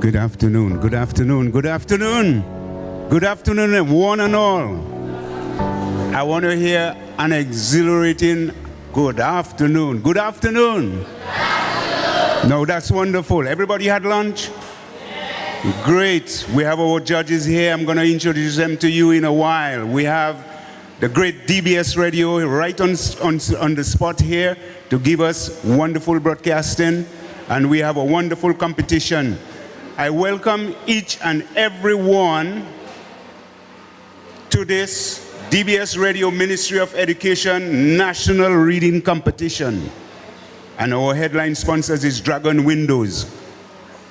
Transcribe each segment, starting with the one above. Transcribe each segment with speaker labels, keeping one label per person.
Speaker 1: Good afternoon, good afternoon, good afternoon. Good afternoon, one and all. I want to hear an exhilarating good afternoon. Good afternoon. Good afternoon. No, that's wonderful. Everybody had lunch? Yes. Great. We have our judges here. I'm going to introduce them to you in a while. We have the great DBS radio right on the spot here to give us wonderful broadcasting. And we have a wonderful competition. I welcome each and every one to this DBS Radio Ministry of Education National Reading Competition. And our headline sponsors is Dragon Windows.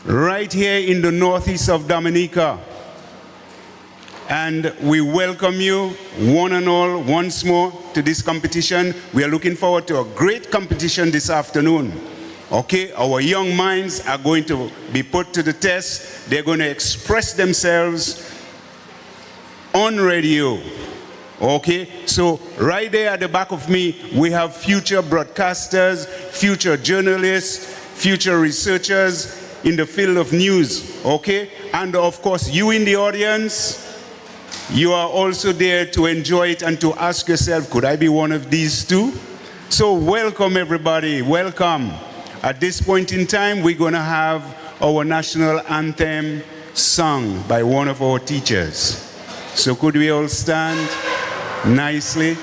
Speaker 1: Right here in the northeast of Dominica. And we welcome you, one and all, once more to this competition. We are looking forward to a great competition this afternoon. Okay, our young minds are going to be put to the test. They're going to express themselves on radio. Okay, so right there at the back of me, we have future broadcasters, future journalists, future researchers in the field of news. Okay, and of course, you in the audience, you are also there to enjoy it and to ask yourself, could I be one of these too? So welcome everybody, welcome. At this point in time, we're going to have our national anthem sung by one of our teachers. So could we all stand nicely?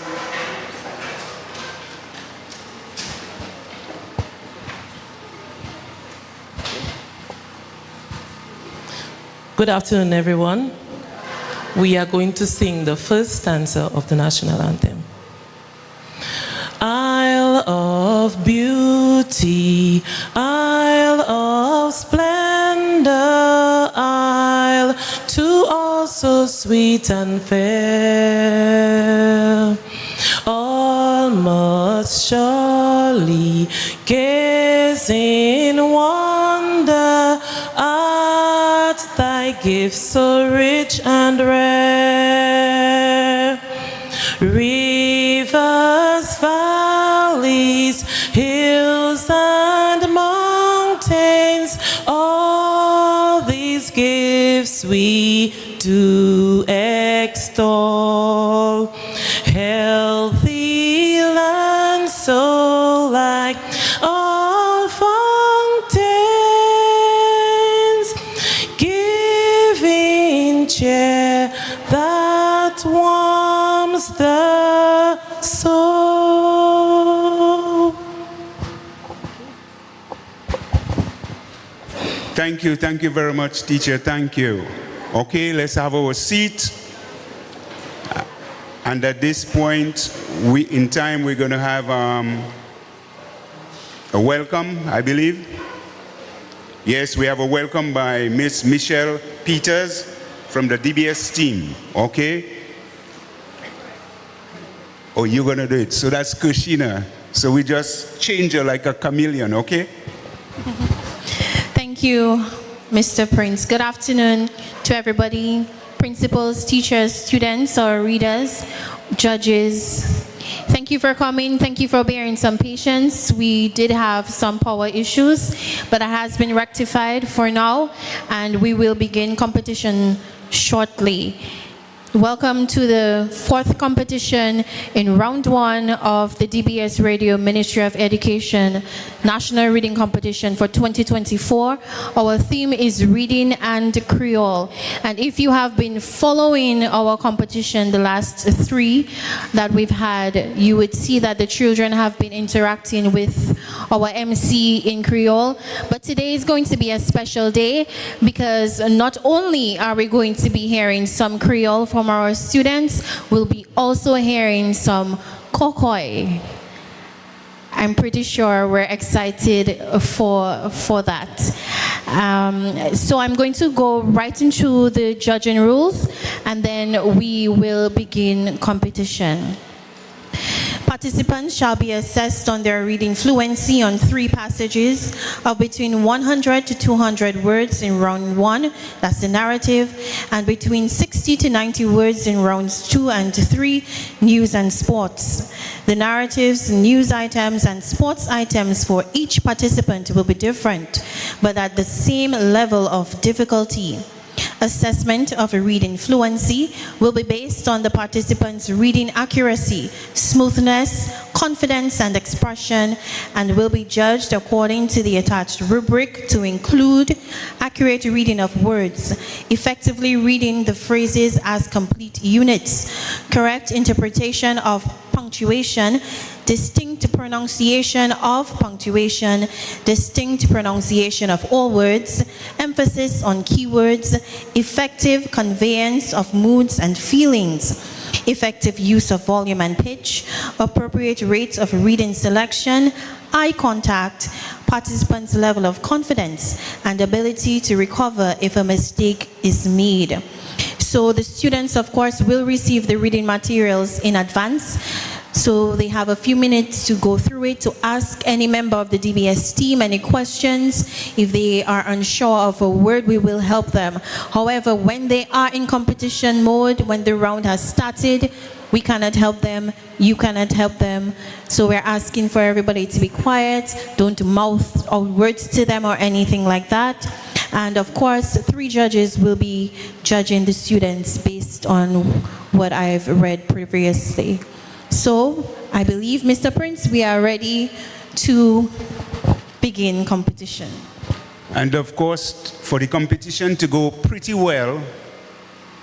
Speaker 2: Good afternoon, everyone. We are going to sing the first stanza of the national anthem. Isle of beauty, isle of splendor, isle to all so sweet and fair. All must surely gaze in wonder at thy gifts so rich and rare. Rivers, valleys, hills and mountains, all these gifts we do extol. Healthy land so like all fountains, giving cheer that warms the soul.
Speaker 1: Thank you very much, teacher, thank you. Okay, let's have our seat. And at this point, we're going to have a welcome, I believe. Yes, we have a welcome by Miss Michelle Peters from the DBS team, okay? Oh, you're going to do it. So that's Kushina. So we just change her like a chameleon, okay?
Speaker 3: Thank you, Mr. Prince. Good afternoon to everybody, principals, teachers, students, or readers, judges. Thank you for coming. Thank you for bearing some patience. We did have some power issues, but it has been rectified for now, and we will begin competition shortly. Welcome to the fourth competition in round one of the DBS Radio Ministry of Education National Reading Competition for 2024. Our theme is Reading and Creole. And if you have been following our competition, the last three that we've had, you would see that the children have been interacting with our MC in Creole. But today is going to be a special day because not only are we going to be hearing some Creole from our students, we'll be also hearing some Kokoi. I'm pretty sure we're excited for that. So I'm going to go right into the judging rules, and then we will begin competition. Participants shall be assessed on their reading fluency on 3 passages of between 100 to 200 words in round 1, that's the narrative, and between 60 to 90 words in rounds 2 and 3, news and sports. The narratives, news items, and sports items for each participant will be different, but at the same level of difficulty. Assessment of reading fluency will be based on the participants' reading accuracy, smoothness, confidence, and expression, and will be judged according to the attached rubric to include accurate reading of words, effectively reading the phrases as complete units, correct interpretation of punctuation, distinct pronunciation of punctuation, distinct pronunciation of all words, emphasis on keywords, effective conveyance of moods and feelings, effective use of volume and pitch, appropriate rates of reading selection, eye contact, participants' level of confidence, and ability to recover if a mistake is made. So the students, of course, will receive the reading materials in advance. So they have a few minutes to go through it, to ask any member of the DBS team any questions. If they are unsure of a word, we will help them. However, when they are in competition mode, when the round has started, we cannot help them, you cannot help them. So we're asking for everybody to be quiet, don't mouth out words to them or anything like that. And of course, 3 judges will be judging the students based on what I've read previously. So, I believe, Mr. Prince, we are ready to begin competition.
Speaker 1: And of course, for the competition to go pretty well,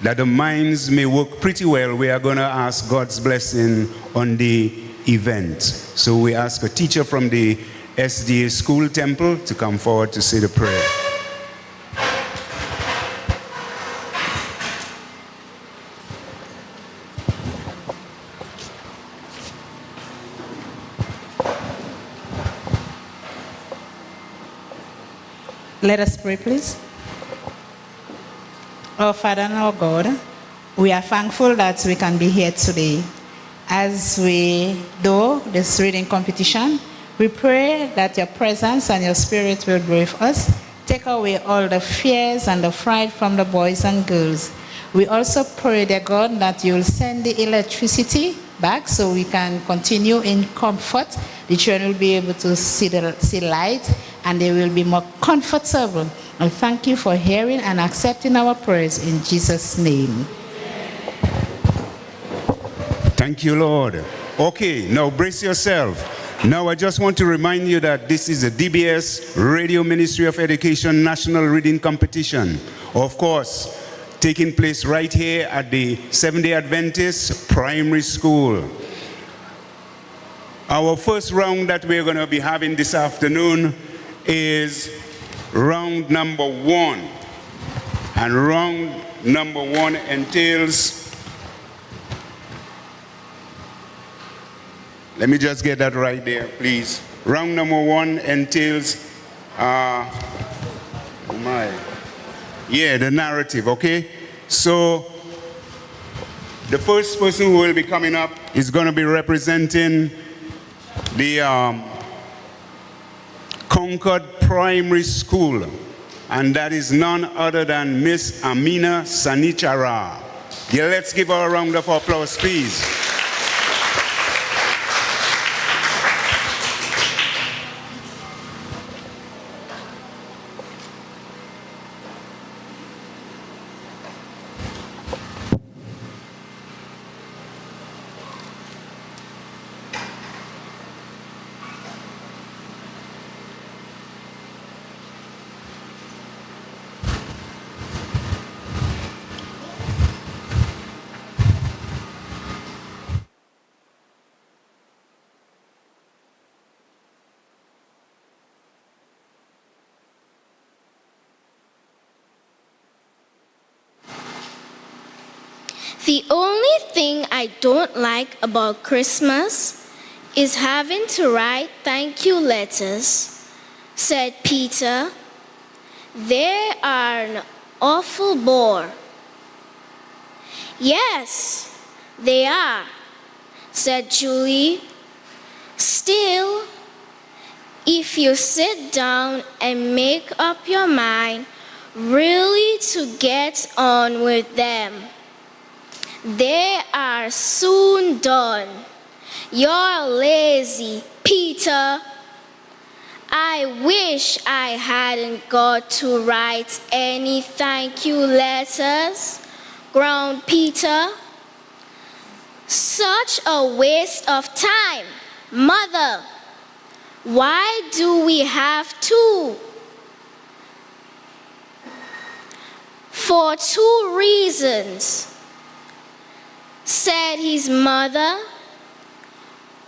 Speaker 1: that the minds may work pretty well, we are going to ask God's blessing on the event. So we ask a teacher from the SDA School Temple to come forward to say the prayer.
Speaker 4: Let us pray, please. Our Father and our God, we are thankful that we can be here today. As we do this reading competition, we pray that your presence and your spirit will be with us. Take away all the fears and the fright from the boys and girls. We also pray, dear God, that you will send the electricity back so we can continue in comfort. The children will be able to see light, and they will be more comfortable. And thank you for hearing and accepting our prayers in Jesus' name.
Speaker 1: Thank you, Lord. Okay, now brace yourself. Now I just want to remind you that this is a DBS Radio Ministry of Education National Reading Competition. Of course, taking place right here at the Seventh-day Adventist Primary School. Our first round that we're going to be having this afternoon is round number 1. And round number 1 entails, let me just get that right there, please. Round number 1 entails, the narrative, okay? So, the first person who will be coming up is going to be representing the Concord Primary School, and that is none other than Miss Amina Sanichara. Yeah, let's give her a round of applause, please.
Speaker 5: The only thing I don't like about Christmas is having to write thank you letters, said Peter. They are an awful bore. Yes, they are, said Julie. Still, if you sit down and make up your mind really to get on with them, they are soon done. You're lazy, Peter. I wish I hadn't got to write any thank you letters, groaned Peter. Such a waste of time, Mother. Why do we have to? For 2 reasons, said his mother,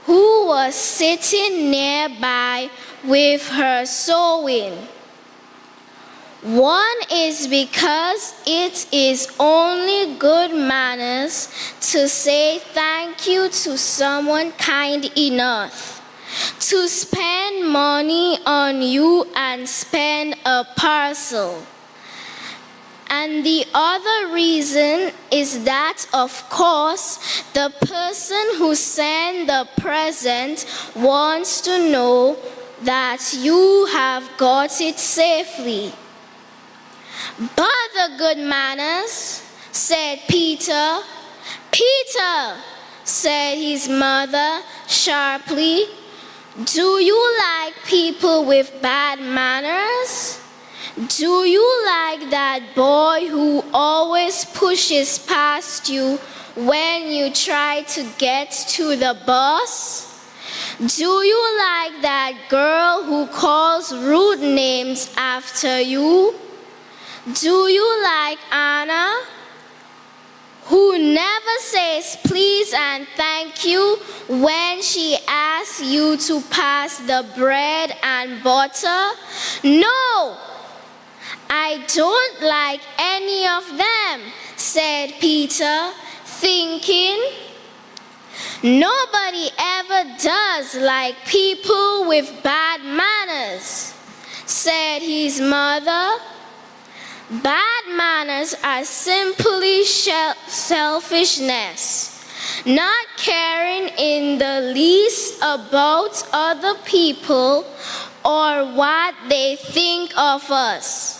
Speaker 5: who was sitting nearby with her sewing. One is because it is only good manners to say thank you to someone kind enough to spend money on you and spend a parcel. And the other reason is that, of course, the person who sent the present wants to know that you have got it safely. But the good manners, said Peter. Peter, said his mother sharply, do you like people with bad manners? Do you like that boy who always pushes past you when you try to get to the bus? Do you like that girl who calls rude names after you? Do you like Anna, who never says please and thank you when she asks you to pass the bread and butter? No, I don't like any of them, said Peter, thinking. Nobody ever does like people with bad manners, said his mother. Bad manners are simply selfishness, not caring in the least about other people or what they think of us.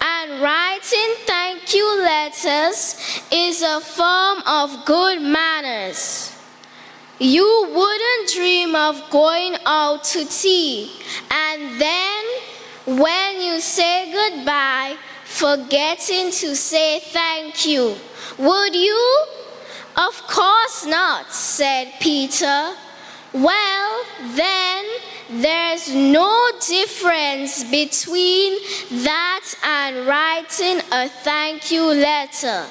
Speaker 5: And writing thank you letters is a form of good manners. You wouldn't dream of going out to tea and then when you say goodbye, forgetting to say thank you, would you? Of course not, said Peter. Well, then there's no difference between that and writing a thank you letter,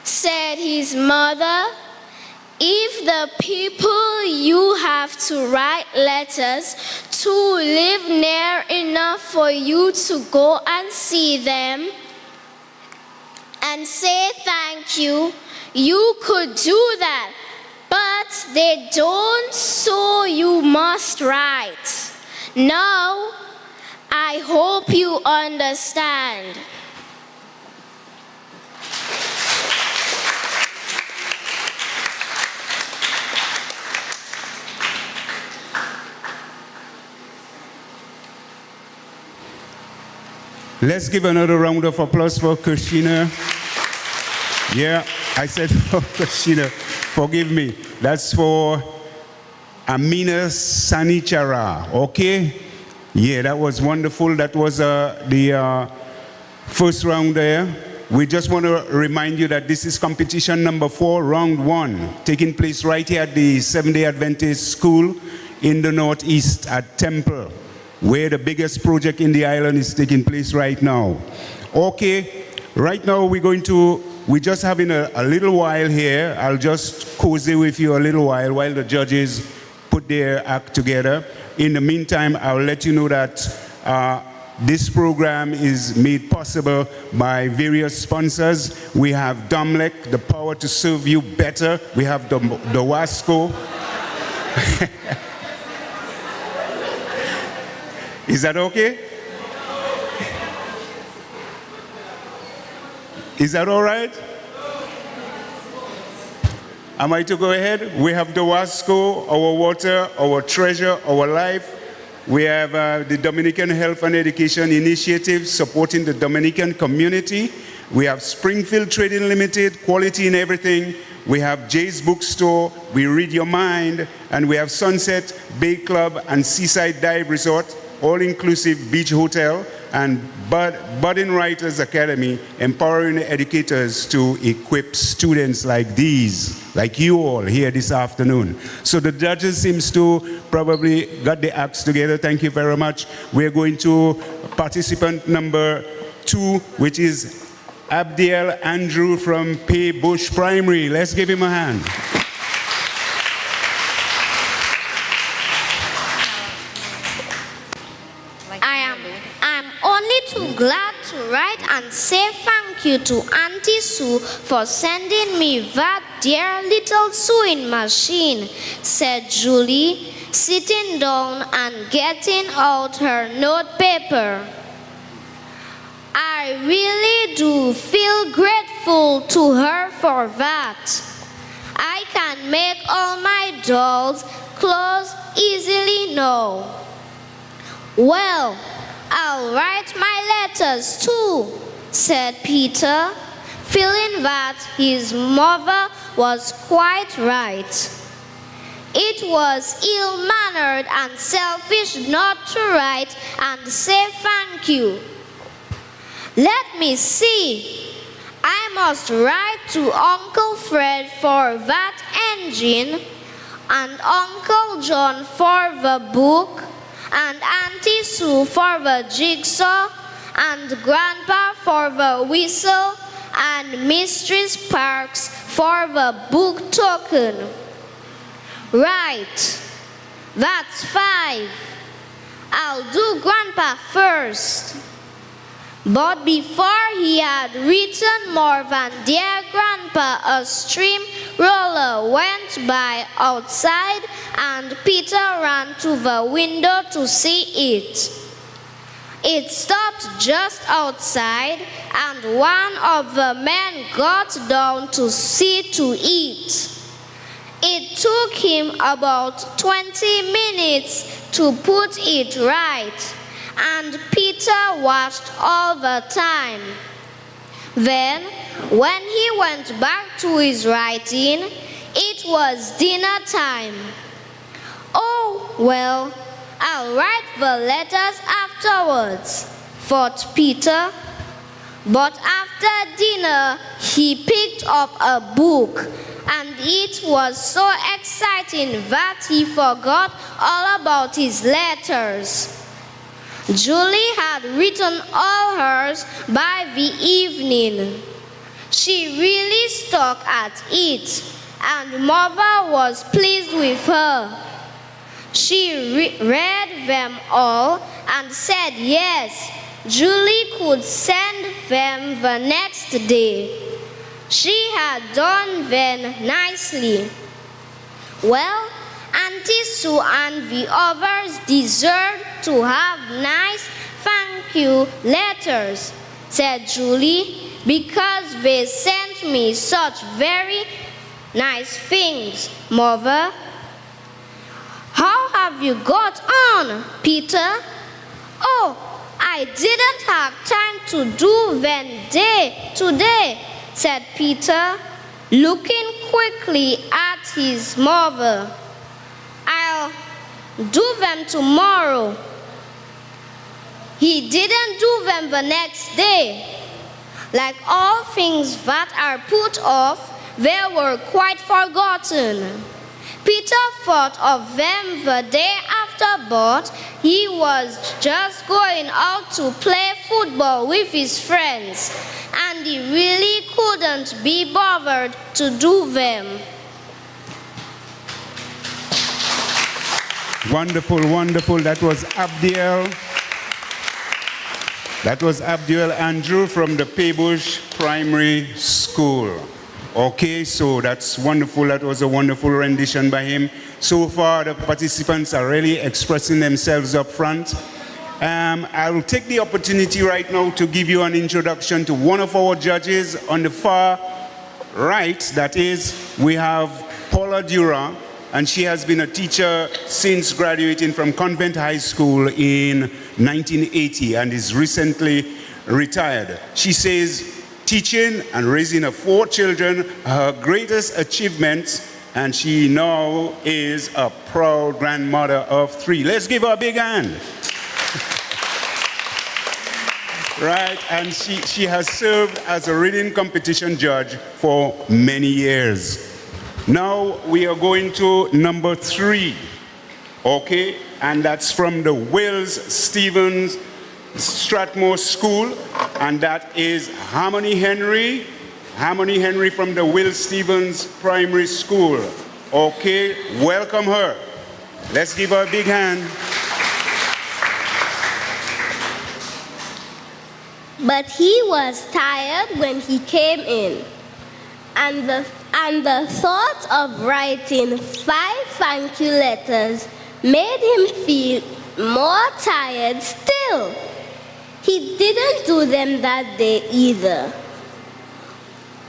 Speaker 5: said his mother. If the people you have to write letters to live near enough for you to go and see them and say thank you, you could do that. But they don't, so you must write. Now, I hope you understand.
Speaker 1: Let's give another round of applause for Christina. Yeah, I said for Christina. Forgive me. That's for Amina Sanichara. Okay? Yeah, that was wonderful. That was the first round there. We just want to remind you that this is competition number 4, round 1, taking place right here at the Seventh-day Adventist School in the Northeast at Temple, where the biggest project in the island is taking place right now. Okay, right now we're just having a little while here. I'll just cozy with you a little while the judges put their act together. In the meantime, I'll let you know that this program is made possible by various sponsors. We have Domlec, the power to serve you better. We have the Wasco. Is that okay? Is that all right? Am I to go ahead? We have the Wasco, our water, our treasure, our life. We have the Dominican Health and Education Initiative supporting the Dominican community. We have Springfield Trading Limited, quality in everything. We have Jay's Bookstore, We Read Your Mind, and we have Sunset Bay Club and Seaside Dive Resort, all-inclusive beach hotel, and Budding Writers Academy, empowering educators to equip students like these, like you all here this afternoon. So the judges seems to probably got the acts together. Thank you very much. We're going to participant number 2, which is Abdiel Andrew from Pay Bush Primary. Let's give him a hand.
Speaker 5: I'm only too glad to write and say thank you to Auntie Sue for sending me that dear little sewing machine, said Julie, sitting down and getting out her notepaper. I really do feel grateful to her for that. I can make all my dolls' clothes easily now. Well, I'll write my letters too, said Peter, feeling that his mother was quite right. It was ill-mannered and selfish not to write and say thank you. Let me see. I must write to Uncle Fred for that engine, and Uncle John for the book, and Auntie Sue for the jigsaw, and Grandpa for the whistle, and Mistress Parks for the book token. Right. That's 5. I'll do Grandpa first. But before he had written more than dear Grandpa, a steamroller went by outside, and Peter ran to the window to see it. It stopped just outside, and one of the men got down to see to it. It took him about 20 minutes to put it right, and Peter watched all the time. Then, when he went back to his writing, it was dinner time. Oh, well, I'll write the letters afterwards, thought Peter. But after dinner, he picked up a book, and it was so exciting that he forgot all about his letters. Julie had written all hers by the evening. She really stuck at it, and Mother was pleased with her. She read them all and said yes, Julie could send them the next day. She had done them nicely. Well, Auntie Sue and the others deserve to have nice thank you letters, said Julie, because they sent me such very nice things, Mother. How have you got on, Peter? Oh, I didn't have time to do them today, said Peter, looking quickly at his mother. I'll do them tomorrow. He didn't do them the next day. Like all things that are put off, they were quite forgotten. Peter thought of them the day after, but he was just going out to play football with his friends, and he really couldn't be bothered to do them.
Speaker 1: Wonderful, wonderful. That was Abdiel. That was Abdiel Andrew from the Paybush Primary School. Okay, so that's wonderful. That was a wonderful rendition by him. So far, the participants are really expressing themselves up front. I will take the opportunity right now to give you an introduction to one of our judges on the far right, that is, we have Paula Dura, and she has been a teacher since graduating from Convent High School in 1980 and is recently retired. She says teaching and raising her 4 children are her greatest achievements, and she now is a proud grandmother of 3. Let's give her a big hand. Right, and she has served as a reading competition judge for many years. Now we are going to number 3, okay, and that's from the Wills Stevens Strathmore School, and that is Harmony Henry from the Will Stevens Primary School. Okay, welcome her. Let's give her a big hand.
Speaker 5: But he was tired when he came in, and the thought of writing 5 thank you letters made him feel more tired still. He didn't do them that day either.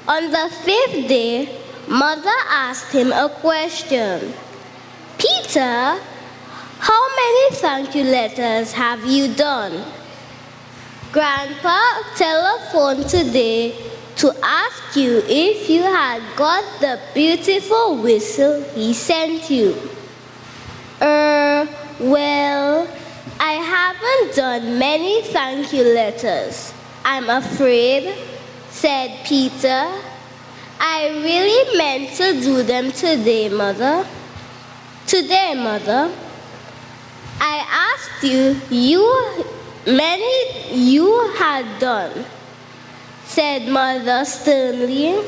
Speaker 5: On the 5th day, Mother asked him a question. Peter, how many thank you letters have you done? Grandpa telephoned today to ask you if you had got the beautiful whistle he sent you. Well, I haven't done many thank you letters, I'm afraid, said Peter. I really meant to do them today, Mother. Today, Mother. I asked you many you had done, said Mother sternly.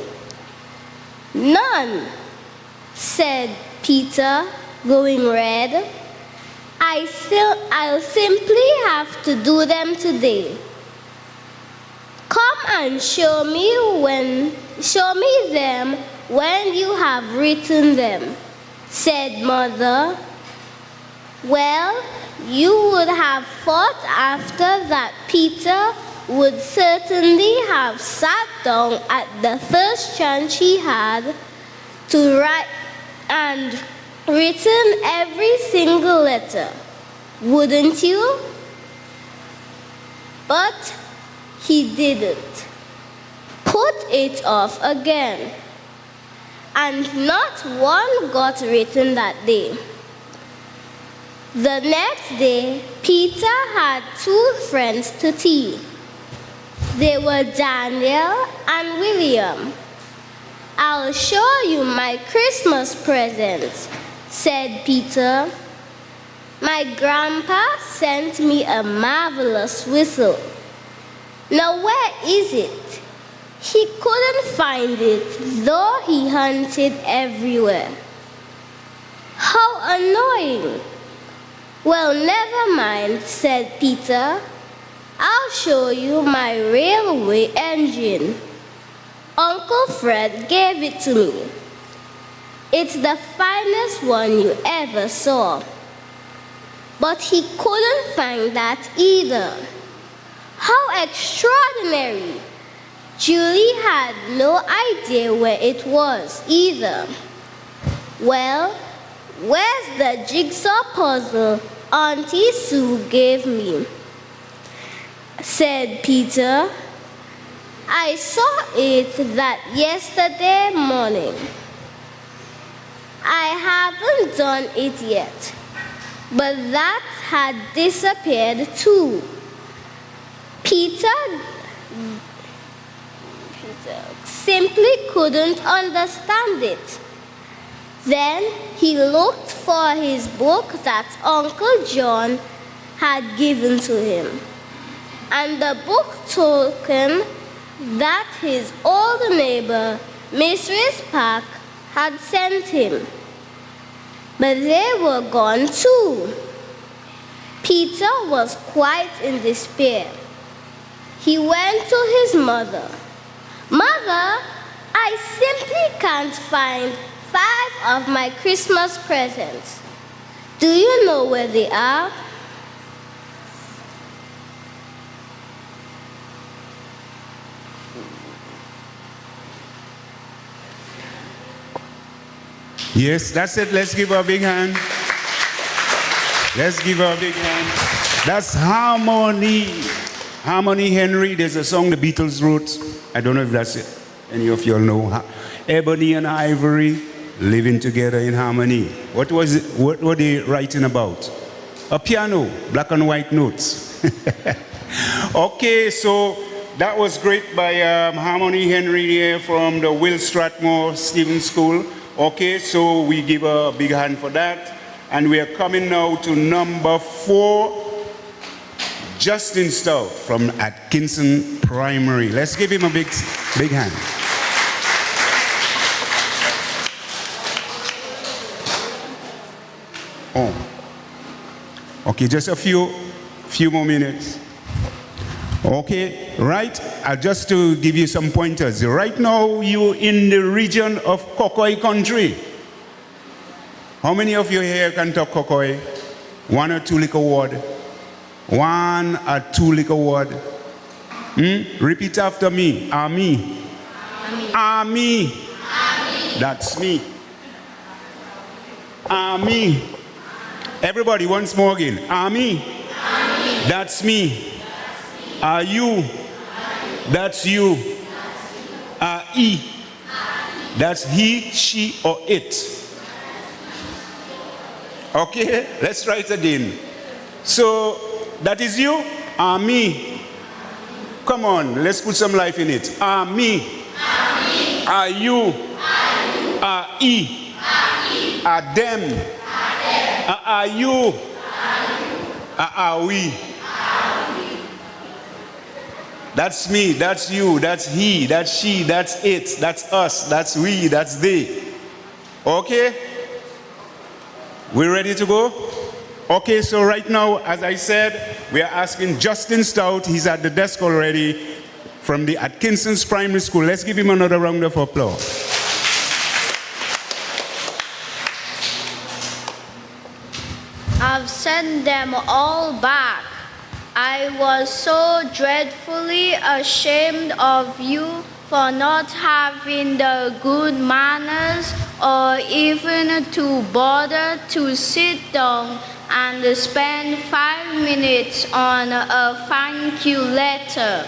Speaker 5: None, said Peter, going red. I'll simply have to do them today. Come and show me them when you have written them, said Mother. Well, you would have thought after that Peter would certainly have sat down at the first chance he had to write and written every single letter, wouldn't you? But he didn't. Put it off again. And not one got written that day. The next day, Peter had 2 friends to tea. They were Daniel and William. I'll show you my Christmas presents, said Peter. My grandpa sent me a marvelous whistle. Now where is it? He couldn't find it, though he hunted everywhere. How annoying! Well, never mind, said Peter. I'll show you my railway engine. Uncle Fred gave it to me. It's the finest one you ever saw. But he couldn't find that either. How extraordinary! Julie had no idea where it was either. Well, where's the jigsaw puzzle Auntie Sue gave me? Said Peter. I saw it that yesterday morning. I haven't done it yet, but that had disappeared too. Peter simply couldn't understand it. Then he looked for his book that Uncle John had given to him, and the book told him that his old neighbor, Mrs. Park, had sent him. But they were gone too. Peter was quite in despair. He went to his mother. Mother, I simply can't find 5 of my Christmas presents. Do you know where they are?
Speaker 1: Yes, that's it. Let's give her a big hand. Let's give her a big hand. That's Harmony. Harmony Henry. There's a song the Beatles wrote. I don't know if that's it. Any of you all know. Ebony and Ivory living together in harmony. What was it? What were they writing about? A piano, black and white notes. Okay, so that was great by Harmony Henry here from the Will Strathmore Stevens School. Okay, so we give a big hand for that. And we are coming now to number 4, Justin Stout from Atkinson Primary. Let's give him a big hand. Oh. Okay, just a few more minutes. Okay, right? Just to give you some pointers. Right now, you're in the region of Kokoi country. How many of you here can talk Kokoi? 1 or 2 liquor word? 1 or 2 liquor word? Repeat after me. Army. Army. That's me. Army. Everybody, once more again. Army. That's me. Are you? That's you. Are he? That's he, she, or it. Okay, let's try it again. So, that is you? Me. Come on, let's put some life in it. Me. Are you? Are he? Are them? Are you? Are we? That's me, that's you, that's he, that's she, that's it, that's us, that's we, that's they. Okay? We ready to go? Okay, so right now, as I said, we are asking Justin Stout, he's at the desk already, from the Atkinson's Primary School. Let's give him another round of applause.
Speaker 5: I've sent them all back. I was so dreadfully ashamed of you for not having the good manners or even to bother to sit down and spend 5 minutes on a thank you letter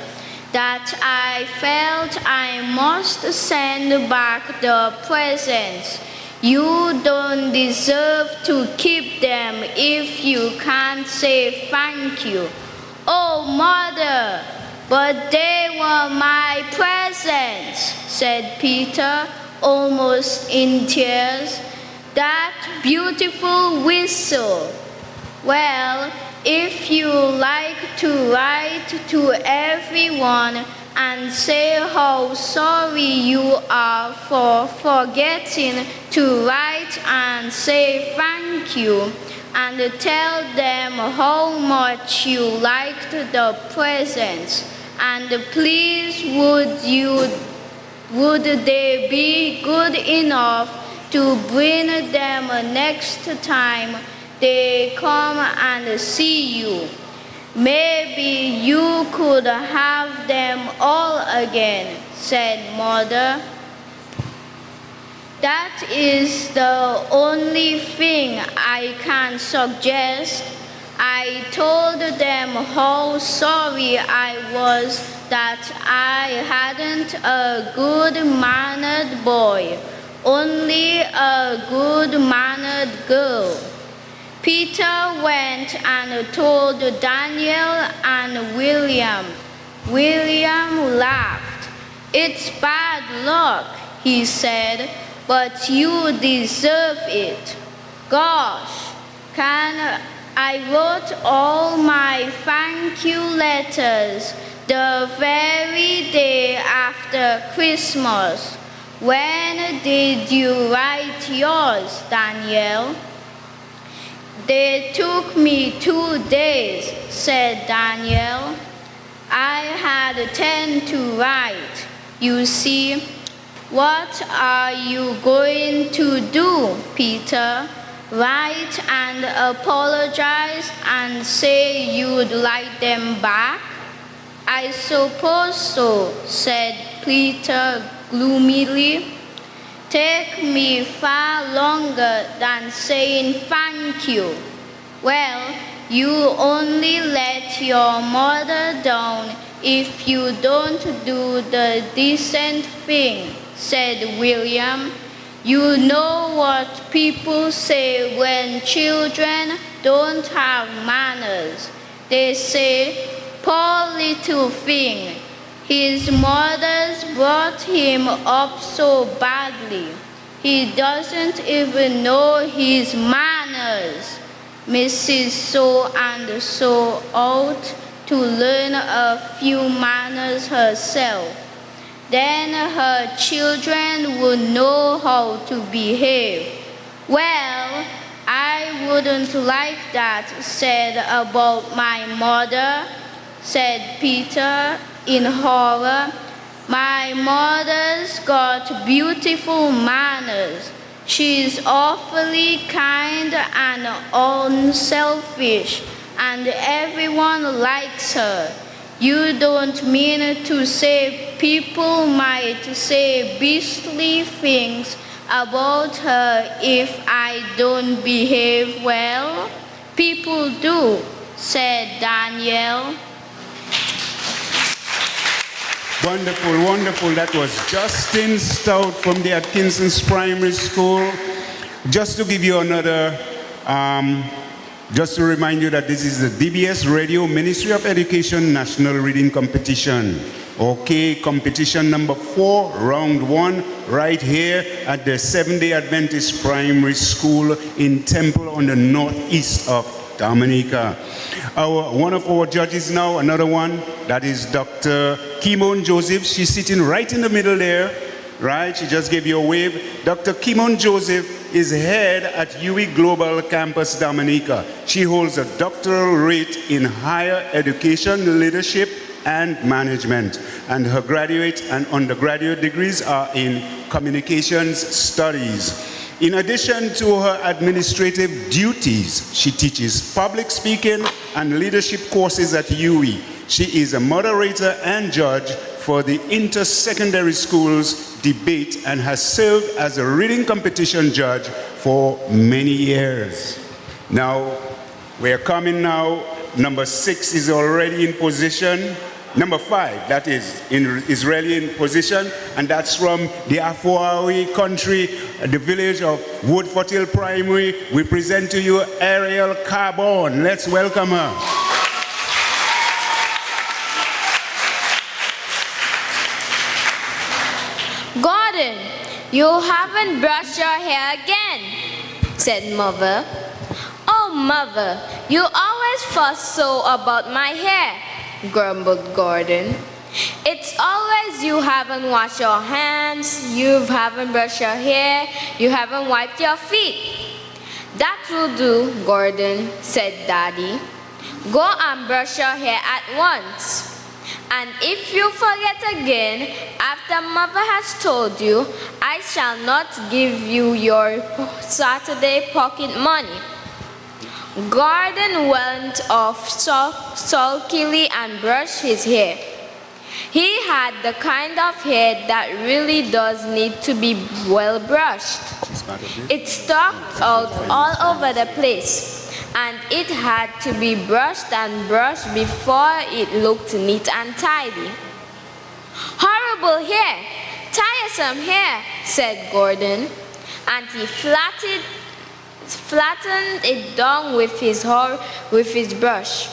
Speaker 5: that I felt I must send back the presents. You don't deserve to keep them if you can't say thank you. Oh, Mother, but they were my presents, said Peter, almost in tears. That beautiful whistle. Well, if you like to write to everyone and say how sorry you are for forgetting to write and say thank you, and tell them how much you liked the presents, and please would they be good enough to bring them next time they come and see you. Maybe you could have them all again, said Mother. That is the only thing I can suggest. I told them how sorry I was that I hadn't a good-mannered boy, only a good-mannered girl. Peter went and told Daniel and William. William laughed. It's bad luck, he said, but you deserve it. Gosh, I wrote all my thank you letters the very day after Christmas. When did you write yours, Daniel? They took me 2 days, said Daniel. I had 10 to write. You see, what are you going to do, Peter? Write and apologize and say you'd like them back? I suppose so, said Peter gloomily. take me far longer than saying thank you. Well, you only let your mother down if you don't do the decent thing, said William. You know what people say when children don't have manners. They say, poor little thing. His mother's brought him up so badly. He doesn't even know his manners. Mrs. So-and-so ought to learn a few manners herself. Then her children would know how to behave. Well, I wouldn't like that said about my mother, said Peter in horror. My mother's got beautiful manners. She's awfully kind and unselfish, and everyone likes her. You don't mean to say people might say beastly things about her if I don't behave well? People do, said Daniel.
Speaker 1: Wonderful, wonderful. That was Justin Stout from the Atkinson's Primary School. Just to give you another, just to remind you that this is the DBS Radio Ministry of Education National Reading Competition. Okay, competition number 4, round 1, right here at the Seventh-day Adventist Primary School in Temple on the northeast of Dominica. One of our judges now, another one, that is Dr. Kimon Joseph. She's sitting right in the middle there, right? She just gave you a wave. Dr. Kimon Joseph is head at UE Global Campus Dominica. She holds a doctoral rate in higher education, leadership, and management. And her graduate and undergraduate degrees are in communications studies. In addition to her administrative duties, she teaches public speaking and leadership courses at UE. She is a moderator and judge for the Inter-Secondary Schools debate and has served as a reading competition judge for many years. Now, we're coming now. Number 6 is already in position. Number 5, that is really in position, and that's from the Afuawi country, the village of Woodford Hill Primary. We present to you Ariel Carbon. Let's welcome her.
Speaker 6: Gordon, you haven't brushed your hair again, said Mother. Oh, Mother, you always fuss so about my hair, grumbled Gordon. It's always you haven't washed your hands, you haven't brushed your hair, you haven't wiped your feet. That will do, Gordon, said Daddy. Go and brush your hair at once. And if you forget again, after Mother has told you, I shall not give you your Saturday pocket money. Gordon went off sulkily and brushed his hair. He had the kind of hair that really does need to be well brushed. It stuck out all over the place, and it had to be brushed and brushed before it looked neat and tidy. Horrible hair! Tiresome hair, said Gordon, and he flattened it down with his brush.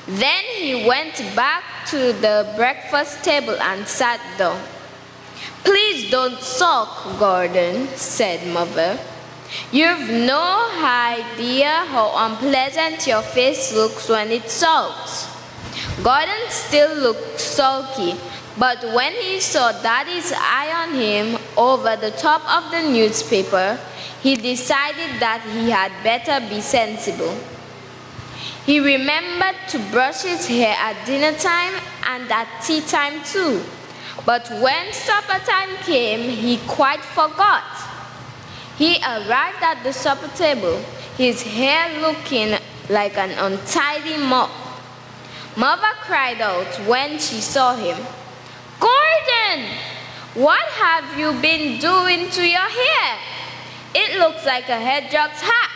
Speaker 6: Then he went back to the breakfast table and sat down. Please don't sulk, Gordon, said Mother. You've no idea how unpleasant your face looks when it sulks. Gordon still looked sulky, but when he saw Daddy's eye on him over the top of the newspaper, he decided that he had better be sensible. He remembered to brush his hair at dinner time and at tea time too. But when supper time came, he quite forgot. He arrived at the supper table, his hair looking like an untidy mop. Mother cried out when she saw him, Gordon, What have you been doing to your hair? It looks like a hedgehog's hat.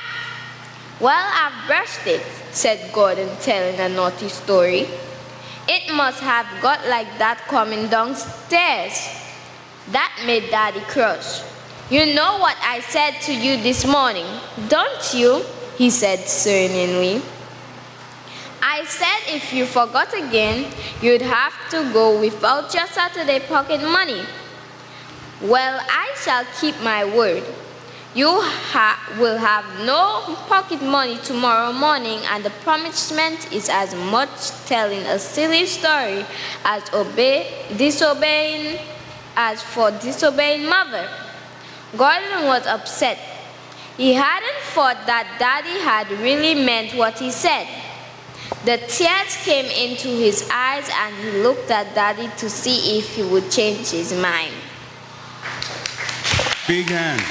Speaker 6: Well, I've brushed it, said Gordon, telling a naughty story. It must have got like that coming downstairs. That made Daddy cross. You know what I said to you this morning, don't you? He said serenely. I said if you forgot again, you'd have to go without your Saturday pocket money. Well, I shall keep my word. You will have no pocket money tomorrow morning, and the punishment is as much telling a silly story as disobeying mother. Gordon was upset. He hadn't thought that Daddy had really meant what he said. The tears came into his eyes, and he looked at Daddy to see if he would change his mind.
Speaker 1: Big hands.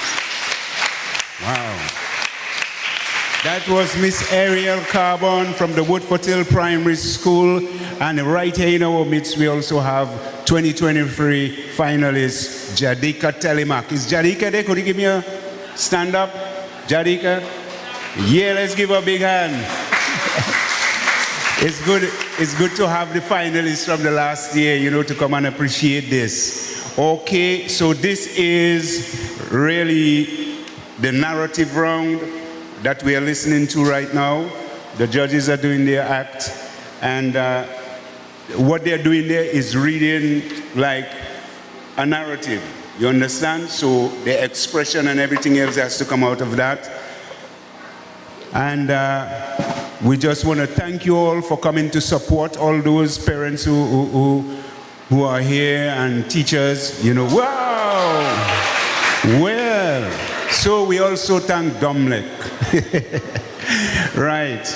Speaker 1: Wow. That was Miss Ariel Carbon from the Woodford Hill Primary School. And right here in our midst, we also have 2023 finalist Jadika Telemak. Is Jadika there? Could you give me a stand up? Jadika? Yeah, let's give her a big hand. It's good to have the finalists from the last year, to come and appreciate this. Okay, so this is really the narrative round that we are listening to right now. The judges are doing their act, and what they're doing there is reading like a narrative. You understand? So the expression and everything else has to come out of that. And we just want to thank you all for coming to support all those parents who are here and teachers. Wow! Well, so we also thank Domlek. Right.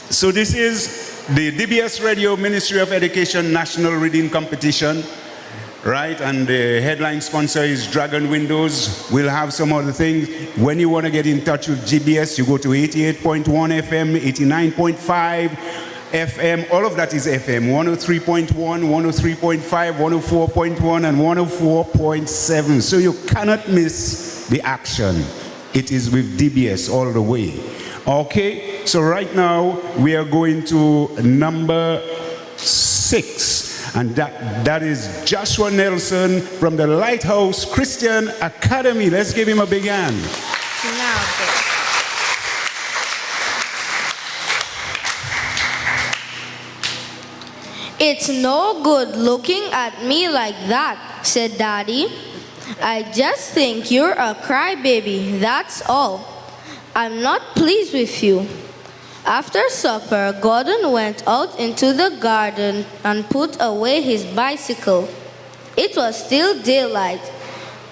Speaker 1: So this is the DBS Radio Ministry of Education National Reading Competition. Right, and the headline sponsor is Dragon Windows. We'll have some other things. When you want to get in touch with GBS, you go to 88.1 FM, 89.5 FM. All of that is FM. 103.1, 103.5, 104.1, and 104.7. So you cannot miss the action. It is with DBS all the way. Okay, so right now we are going to number 6. And that is Joshua Nelson from the Lighthouse Christian Academy. Let's give him a big hand.
Speaker 7: It's no good looking at me like that, said Daddy. I just think you're a crybaby, that's all. I'm not pleased with you. After supper, Gordon went out into the garden and put away his bicycle. It was still daylight.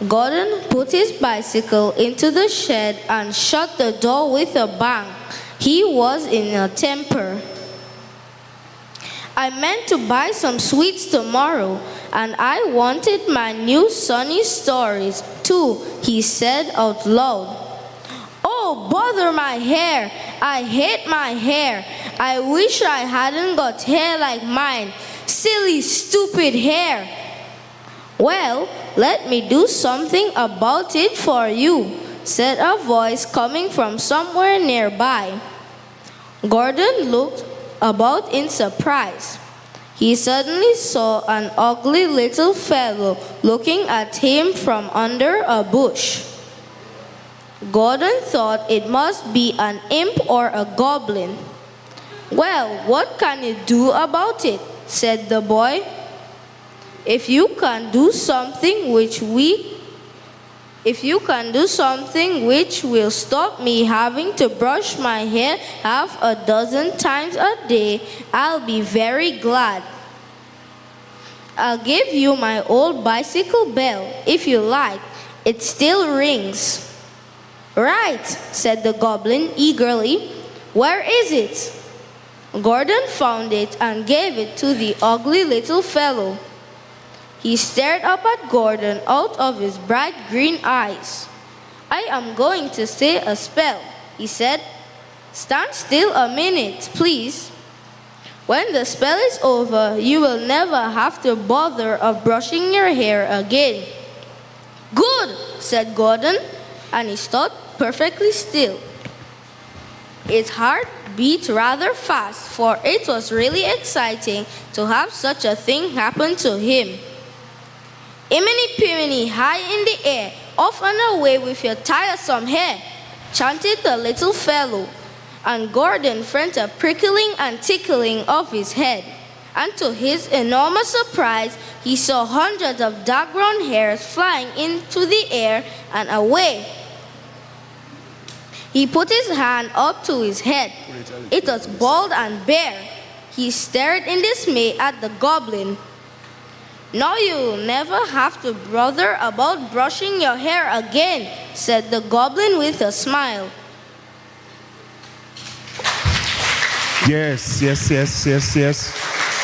Speaker 7: Gordon put his bicycle into the shed and shut the door with a bang. He was in a temper. I meant to buy some sweets tomorrow, and I wanted my new Sunny Stories too, he said out loud. Oh, bother my hair. I hate my hair. I wish I hadn't got hair like mine. Silly, stupid hair. Well, let me do something about it for you, said a voice coming from somewhere nearby. Gordon looked about in surprise. He suddenly saw an ugly little fellow looking at him from under a bush. Gordon thought it must be an imp or a goblin. Well, what can you do about it? Said the boy. If you can do something which will stop me having to brush my hair half a dozen times a day, I'll be very glad. I'll give you my old bicycle bell if you like. It still rings. Right, said the goblin eagerly. Where is it? Gordon found it and gave it to the ugly little fellow. He stared up at Gordon out of his bright green eyes. I am going to say a spell, he said. Stand still a minute, please. When the spell is over, you will never have to bother of brushing your hair again. Good, said Gordon, and he stood perfectly still. His heart beat rather fast, for it was really exciting to have such a thing happen to him. Imini-pimini, high in the air, off and away with your tiresome hair, chanted the little fellow, and Gordon felt a prickling and tickling of his head, and to his enormous surprise, he saw hundreds of dark brown hairs flying into the air and away. He put his hand up to his head. It was bald and bare. He stared in dismay at the goblin. Now you'll never have to bother about brushing your hair again, said the goblin with a smile.
Speaker 1: Yes.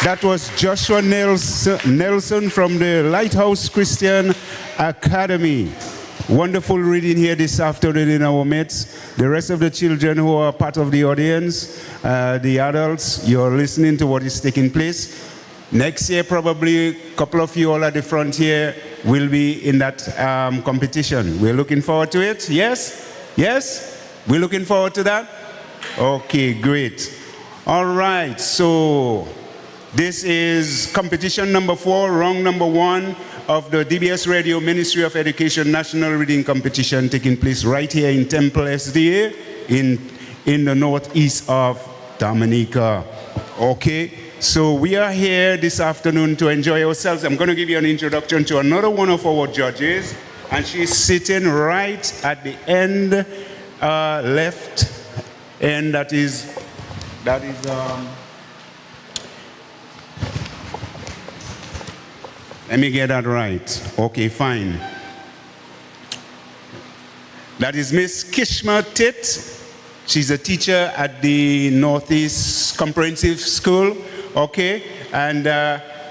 Speaker 1: That was Joshua Nelson from the Lighthouse Christian Academy. Wonderful reading here this afternoon in our midst. The rest of the children who are part of the audience, the adults, you're listening to what is taking place. Next year, probably a couple of you all at the front here will be in that competition. We're looking forward to it. Yes? We're looking forward to that? Okay, great. All right, so this is competition number 4, round number 1 of the DBS Radio Ministry of Education National Reading Competition taking place right here in Temple SDA in the northeast of Dominica. Okay, so we are here this afternoon to enjoy ourselves. I'm going to give you an introduction to another one of our judges, and she's sitting right at the end left, and that is let me get that right. Okay, fine. That is Miss Kishma Tit. She's a teacher at the Northeast Comprehensive School. Okay, and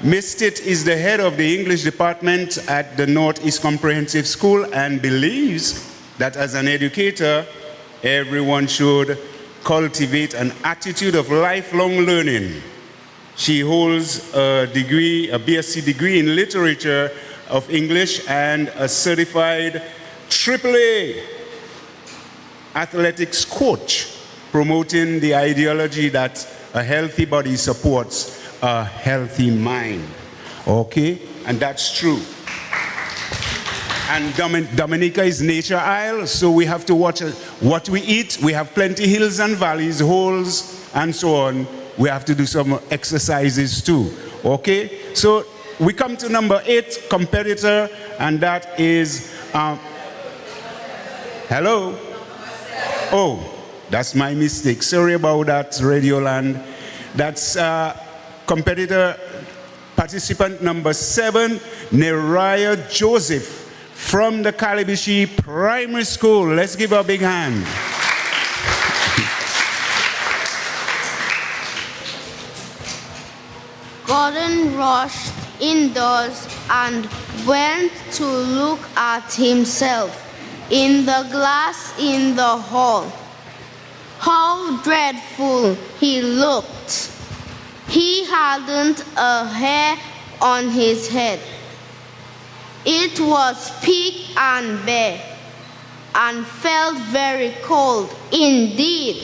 Speaker 1: Miss Tit is the head of the English department at the Northeast Comprehensive School and believes that as an educator, everyone should cultivate an attitude of lifelong learning. She holds a degree, a BSc degree in literature of English and a certified AAA athletics coach, promoting the ideology that a healthy body supports a healthy mind. Okay, and that's true. And Dominica is nature isle, so we have to watch what we eat. We have plenty hills and valleys, holes, and so on. We have to do some exercises too. Okay, so we come to number 8 competitor, and that is hello. Oh, that's my mistake. Sorry about that, Radioland. That's competitor participant number 7, Neriah Joseph from the Calibishi Primary School. Let's give her a big hand.
Speaker 8: Gordon rushed indoors and went to look at himself in the glass in the hall. How dreadful he looked. He hadn't a hair on his head. It was peaked and bare, and felt very cold indeed.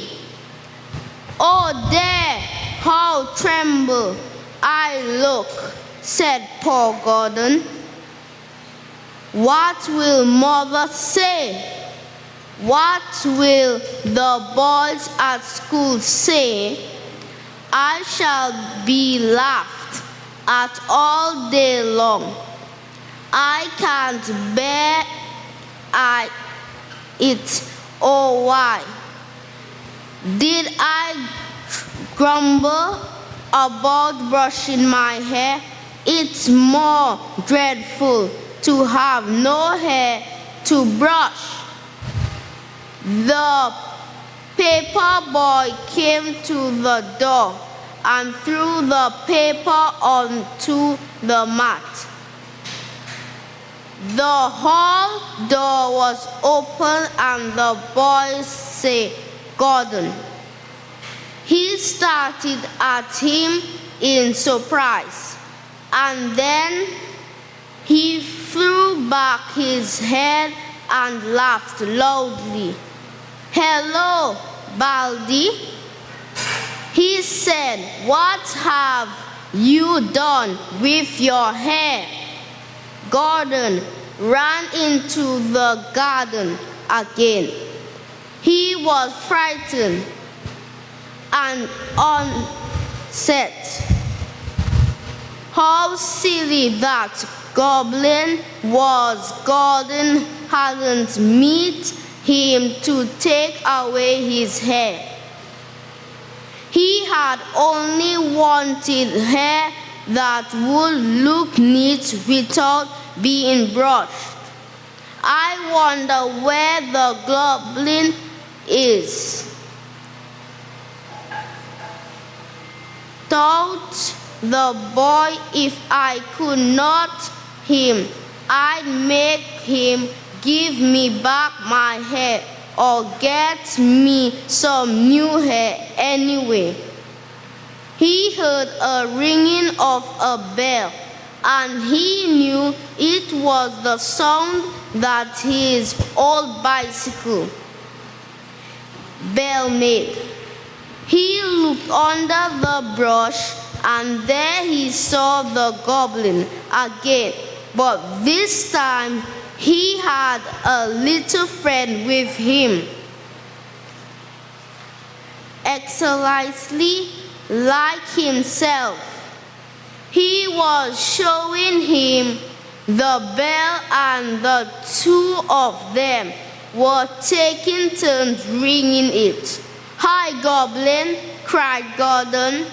Speaker 8: Oh there, how tremble I look, said poor Gordon. What will mother say? What will the boys at school say? I shall be laughed at all day long. I can't bear it. Oh, why did I grumble about brushing my hair? It's more dreadful to have no hair to brush. The paper boy came to the door and threw the paper onto the mat. The hall door was open and the boys said, Gordon. He started at him in surprise, and then he threw back his head and laughed loudly. "Hello, Baldy," he said. "What have you done with your hair?" Gordon ran into the garden again. He was frightened and upset. How silly that goblin was. Gordon hadn't meant him to take away his hair. He had only wanted hair that would look neat without being brushed. I wonder where the goblin is. Thought the boy, if I could not him, I'd make him give me back my hair or get me some new hair anyway. He heard a ringing of a bell, and he knew it was the sound that his old bicycle bell made. He looked under the brush, and there he saw the goblin again, but this time he had a little friend with him. Exactly like himself, he was showing him the bell, and the two of them were taking turns ringing it. "Hi, Goblin," cried Gordon.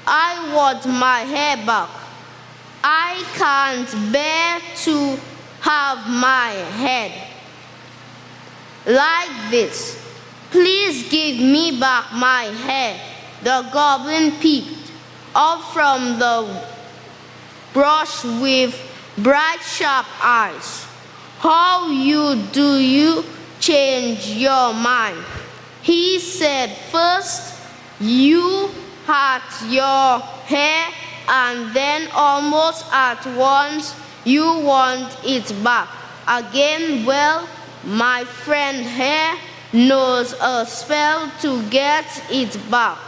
Speaker 8: "I want my hair back. I can't bear to have my head like this. Please give me back my hair." The goblin peeked up from the brush with bright, sharp eyes. "How do you change your mind?" he said. "First, you had your hair, and then almost at once you want it back again. Well, my friend here knows a spell to get it back,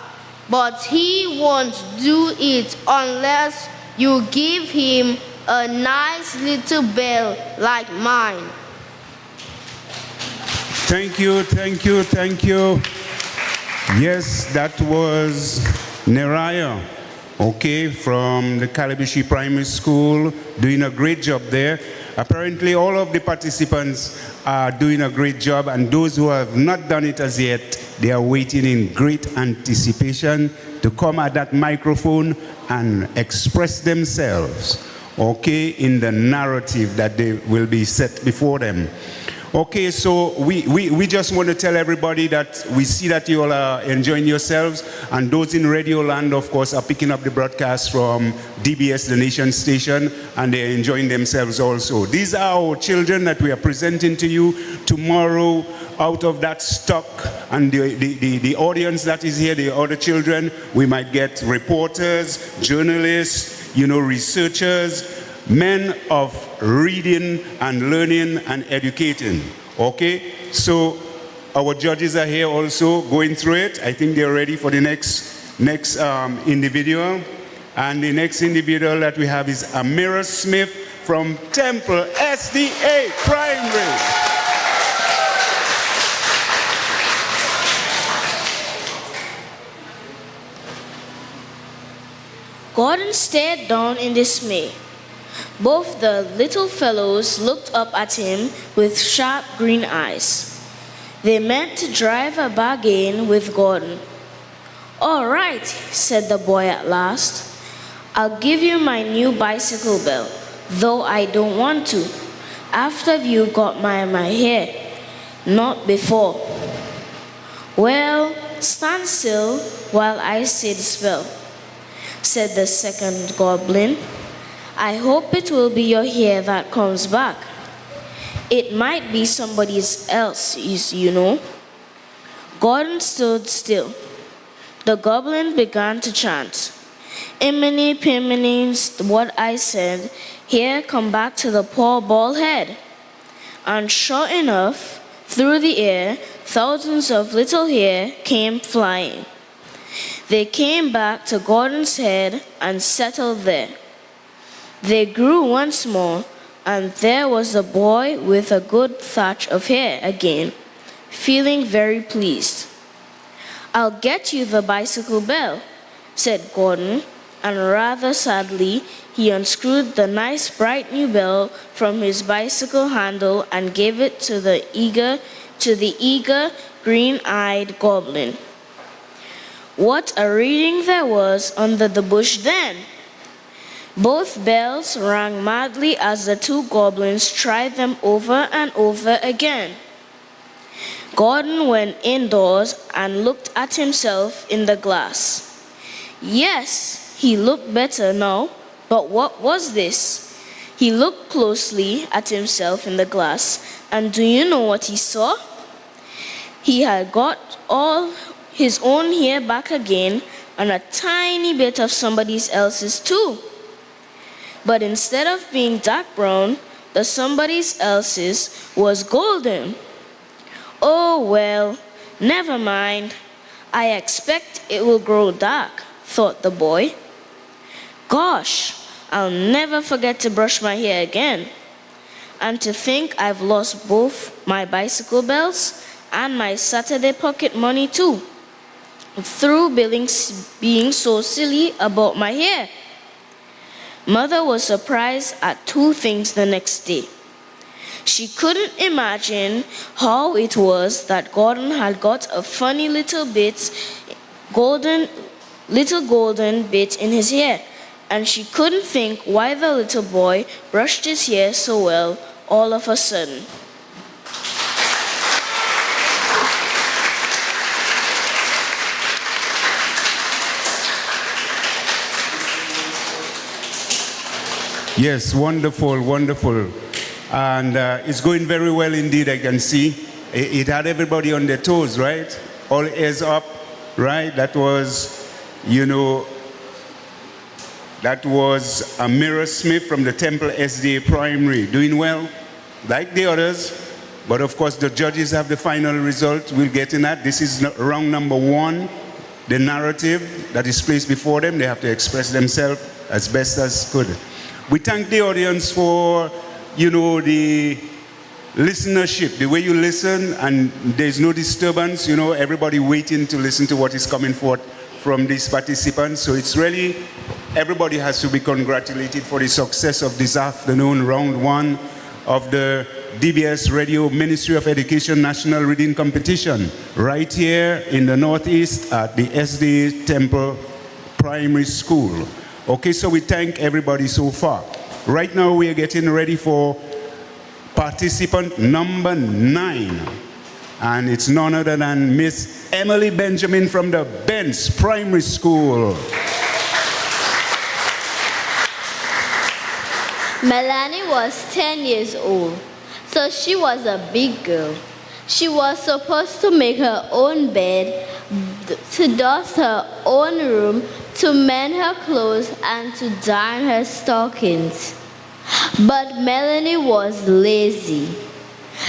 Speaker 8: but he won't do it unless you give him a nice little bell like mine."
Speaker 1: Thank you, thank you, thank you. Yes, that was Neraya, okay, from the Calabishi Primary School, doing a great job there. Apparently, all of the participants are doing a great job, and those who have not done it as yet, they are waiting in great anticipation to come at that microphone and express themselves, okay, in the narrative that they will be set before them. Okay, so we just want to tell everybody that we see that you all are enjoying yourselves, and those in Radio Land, of course, are picking up the broadcast from DBS, the nation station, and they're enjoying themselves also. These are our children that we are presenting to you tomorrow out of that stock, and the audience that is here, the other children, we might get reporters, journalists, researchers, men of reading and learning and educating. Okay, so our judges are here also going through it. I think they're ready for the next individual, and the next individual that we have is Amira Smith from Temple SDA Primary.
Speaker 7: Gordon stared down in dismay. Both the little fellows looked up at him with sharp green eyes. They meant to drive a bargain with Gordon. "All right," said the boy at last. "I'll give you my new bicycle bell, though I don't want to, after you got my hair, not before." "Well, stand still while I say the spell," said the second goblin. "I hope it will be your hair that comes back. It might be somebody else's, you know." Gordon stood still.
Speaker 5: The goblin began to chant, "Imini pimini's what I said, here come back to the poor bald head." And sure enough, through the air, thousands of little hair came flying. They came back to Gordon's head and settled there. They grew once more, and there was the boy with a good thatch of hair again, feeling very pleased. "I'll get you the bicycle bell," said Gordon, and rather sadly, he unscrewed the nice bright new bell from his bicycle handle and gave it to the eager green-eyed goblin. What a reading there was under the bush then! Both bells rang madly as the two goblins tried them over and over again. Gordon went indoors and looked at himself in the glass. Yes, he looked better now, but what was this? He looked closely at himself in the glass, and do you know what he saw? He had got all his own hair back again, and a tiny bit of somebody else's too. But instead of being dark brown, the somebody else's was golden. Oh well, never mind. I expect it will grow dark, thought the boy. Gosh, I'll never forget to brush my hair again. And to think I've lost both my bicycle bells and my Saturday pocket money too, through being so silly about my hair. Mother was surprised at two things the next day. She couldn't imagine how it was that Gordon had got a funny little golden bit in his hair, and she couldn't think why the little boy brushed his hair so well all of a sudden.
Speaker 1: Yes, wonderful, wonderful. And it's going very well indeed, I can see. It had everybody on their toes, right? All ears up, right? That was, that was a Mirror Smith from the Temple SDA Primary. Doing well, like the others. But of course, the judges have the final result. We'll get in that. This is round number 1. The narrative that is placed before them, they have to express themselves as best as could. We thank the audience for, the listenership, the way you listen, and there's no disturbance, everybody waiting to listen to what is coming forth from these participants. So it's really, everybody has to be congratulated for the success of this afternoon, round 1 of the DBS Radio Ministry of Education National Reading Competition, right here in the Northeast at the SDA Temple Primary School. Okay, so we thank everybody so far. Right now we are getting ready for participant number 9. And it's none other than Miss Emily Benjamin from the Benz Primary School.
Speaker 8: Melanie was 10 years old, so she was a big girl. She was supposed to make her own bed, to dust her own room, to mend her clothes, and to darn her stockings. But Melanie was lazy.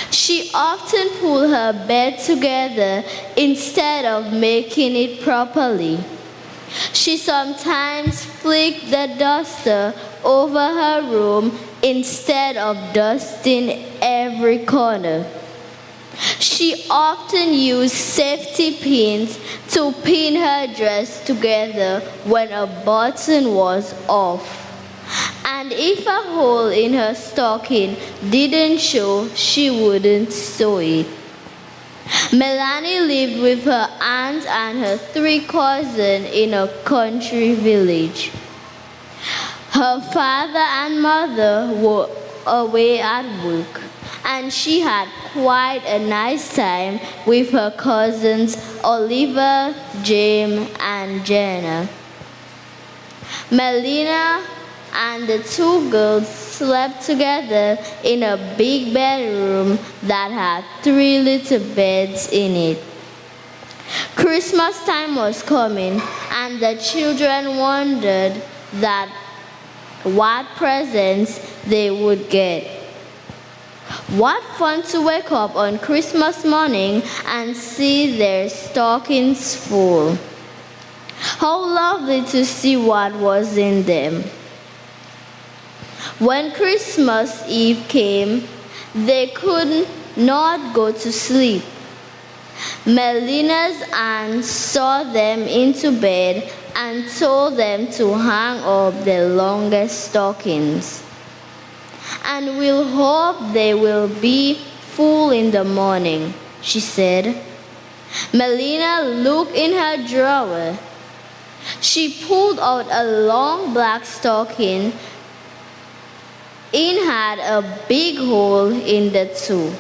Speaker 8: She often pulled her bed together instead of making it properly. She sometimes flicked the duster over her room instead of dusting every corner. She often used safety pins to pin her dress together when a button was off. And if a hole in her stocking didn't show, she wouldn't sew it. Melanie lived with her aunt and her 3 cousins in a country village. Her father and mother were away at work, and she had quite a nice time with her cousins Oliver, James, and Jenna. Melina and the 2 girls slept together in a big bedroom that had 3 little beds in it.
Speaker 6: Christmas time was coming, and the children wondered that what presents they would get. What fun to wake up on Christmas morning and see their stockings full. How lovely to see what was in them. When Christmas Eve came, they could not go to sleep. Melina's aunt saw them into bed and told them to hang up the longest stockings. And we'll hope they will be full in the morning, she said. Melina looked in her drawer. She pulled out a long black stocking. It had a big hole in the toe,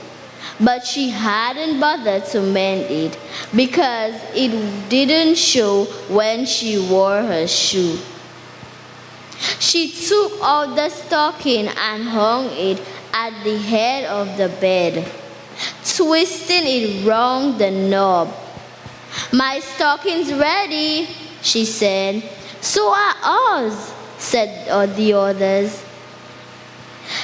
Speaker 6: but she hadn't bothered to mend it because it didn't show when she wore her shoe. She took out the stocking and hung it at the head of the bed, twisting it round the knob. "My stocking's ready," she said. "So are ours," said the others.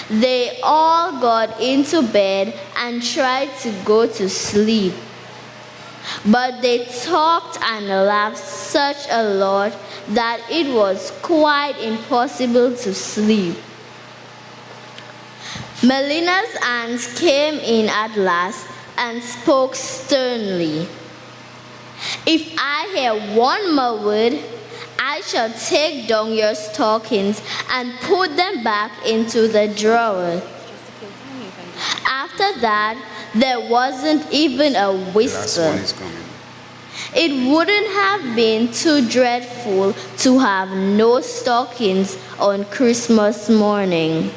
Speaker 6: They all got into bed and tried to go to sleep. But they talked and laughed such a lot that it was quite impossible to sleep. Melina's aunt came in at last and spoke sternly. "If I hear one more word, I shall take down your stockings and put them back into the drawer." After that, there wasn't even a whisper. It wouldn't have been too dreadful to have no stockings on Christmas morning.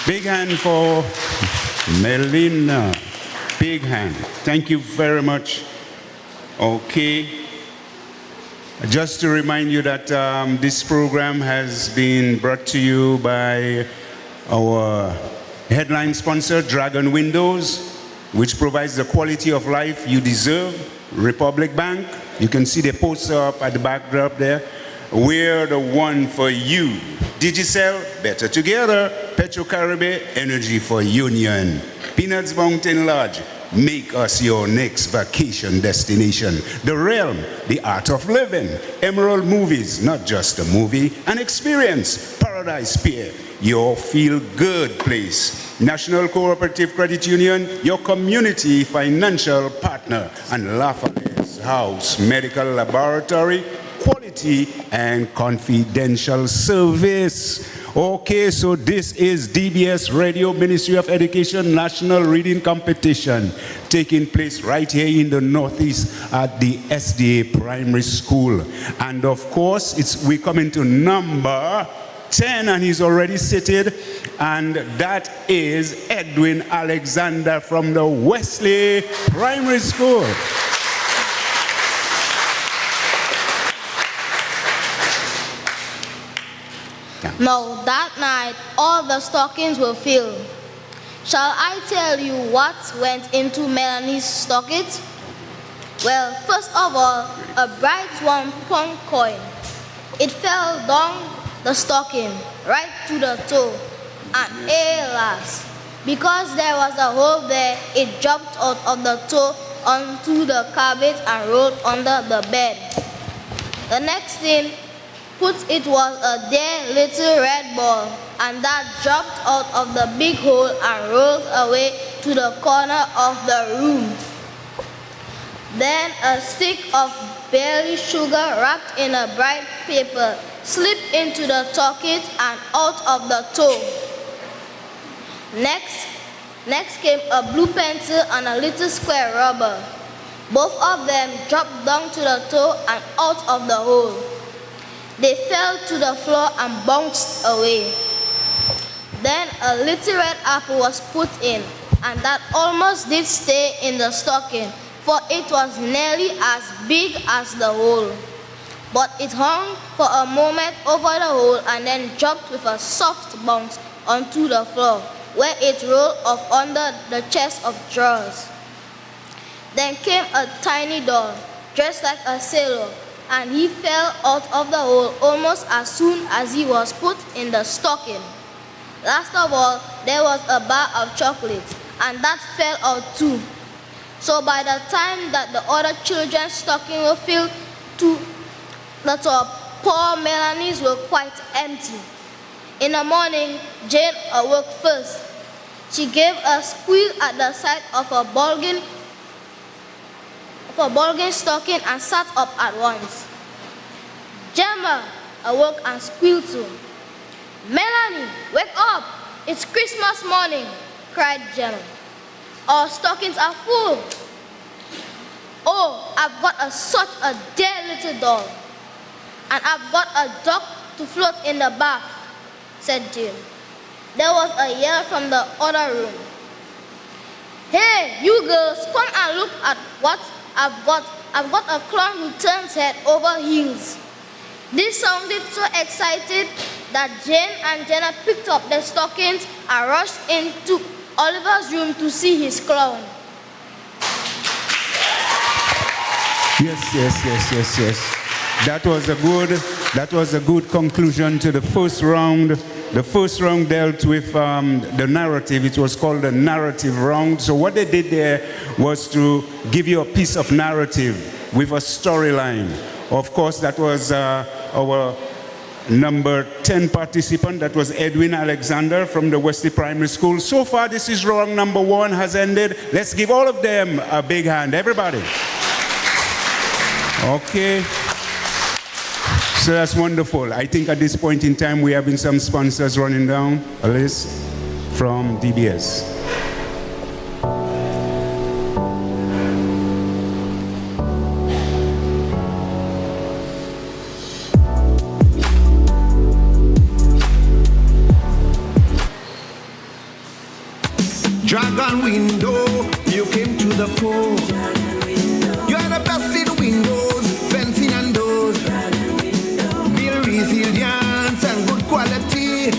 Speaker 1: Big hand for Melina. Big hand. Thank you very much. Okay. Just to remind you that this program has been brought to you by our headline sponsor, Dragon Windows, which provides the quality of life you deserve. Republic Bank, you can see the poster up at the backdrop there. We're the one for you. Digicel, better together. Petro Caribbean, energy for union. Peanuts Mountain Lodge, make us your next vacation destination. The Realm, the art of living. Emerald Movies, not just a movie, an experience. Paradise Pier, your feel-good place. National Cooperative Credit Union, your community financial partner. And Lafayette's House Medical Laboratory, quality and confidential service. Okay, so this is DBS Radio Ministry of Education National Reading Competition taking place right here in the Northeast at the SDA Primary School. And of course, we're coming to number 10, and he's already seated, and that is Edwin Alexander from the Wesley Primary School.
Speaker 8: Now that night, all the stockings were filled. Shall I tell you what went into Melanie's stockings? Well, first of all, a bright £1 coin. It fell down the stocking, right to the toe. And alas, because there was a hole there, it dropped out of the toe onto the carpet and rolled under the bed. The next thing it was a dear little red ball, and that dropped out of the big hole and rolled away to the corner of the room. Then a stick of barley sugar wrapped in a bright paper slipped into the socket and out of the toe. Next came a blue pencil and a little square rubber. Both of them dropped down to the toe and out of the hole. They fell to the floor and bounced away. Then a little red apple was put in, and that almost did stay in the stocking, for it was nearly as big as the hole. But it hung for a moment over the hole and then dropped with a soft bounce onto the floor, where it rolled off under the chest of drawers. Then came a tiny doll, dressed like a sailor, and he fell out of the hole almost as soon as he was put in the stocking. Last of all, there was a bar of chocolate, and that fell out too. So by the time that the other children's stockings were filled to the top, poor Melanie's were quite empty. In the morning, Jane awoke first. She gave a squeal at the sight of a bulging stocking and sat up at once. Gemma awoke and squealed too. "Melanie, wake up! It's Christmas morning," cried Gemma. "Our stockings are full." "Oh, I've got such a dear little doll. And I've got a duck to float in the bath," said Jane. There was a yell from the other room. "Hey, you girls, come and look at what I've got. I've got a clown who turns head over heels." This sounded so excited that Jane and Jenna picked up their stockings and rushed into Oliver's room to see his clown.
Speaker 1: Yes. That was a good conclusion to the first round. The first round dealt with the narrative. It was called the narrative round. So what they did there was to give you a piece of narrative with a storyline. Of course, that was our number 10 participant. That was Edwin Alexander from the Wesley Primary School. So far, this is round number 1 has ended. Let's give all of them a big hand, everybody. Okay. So that's wonderful. I think at this point in time, we're having some sponsors running down a list from DBS.
Speaker 9: Dragon window, you came to the fore. You are the best in windows, fencing and doors. Build resilience and good quality.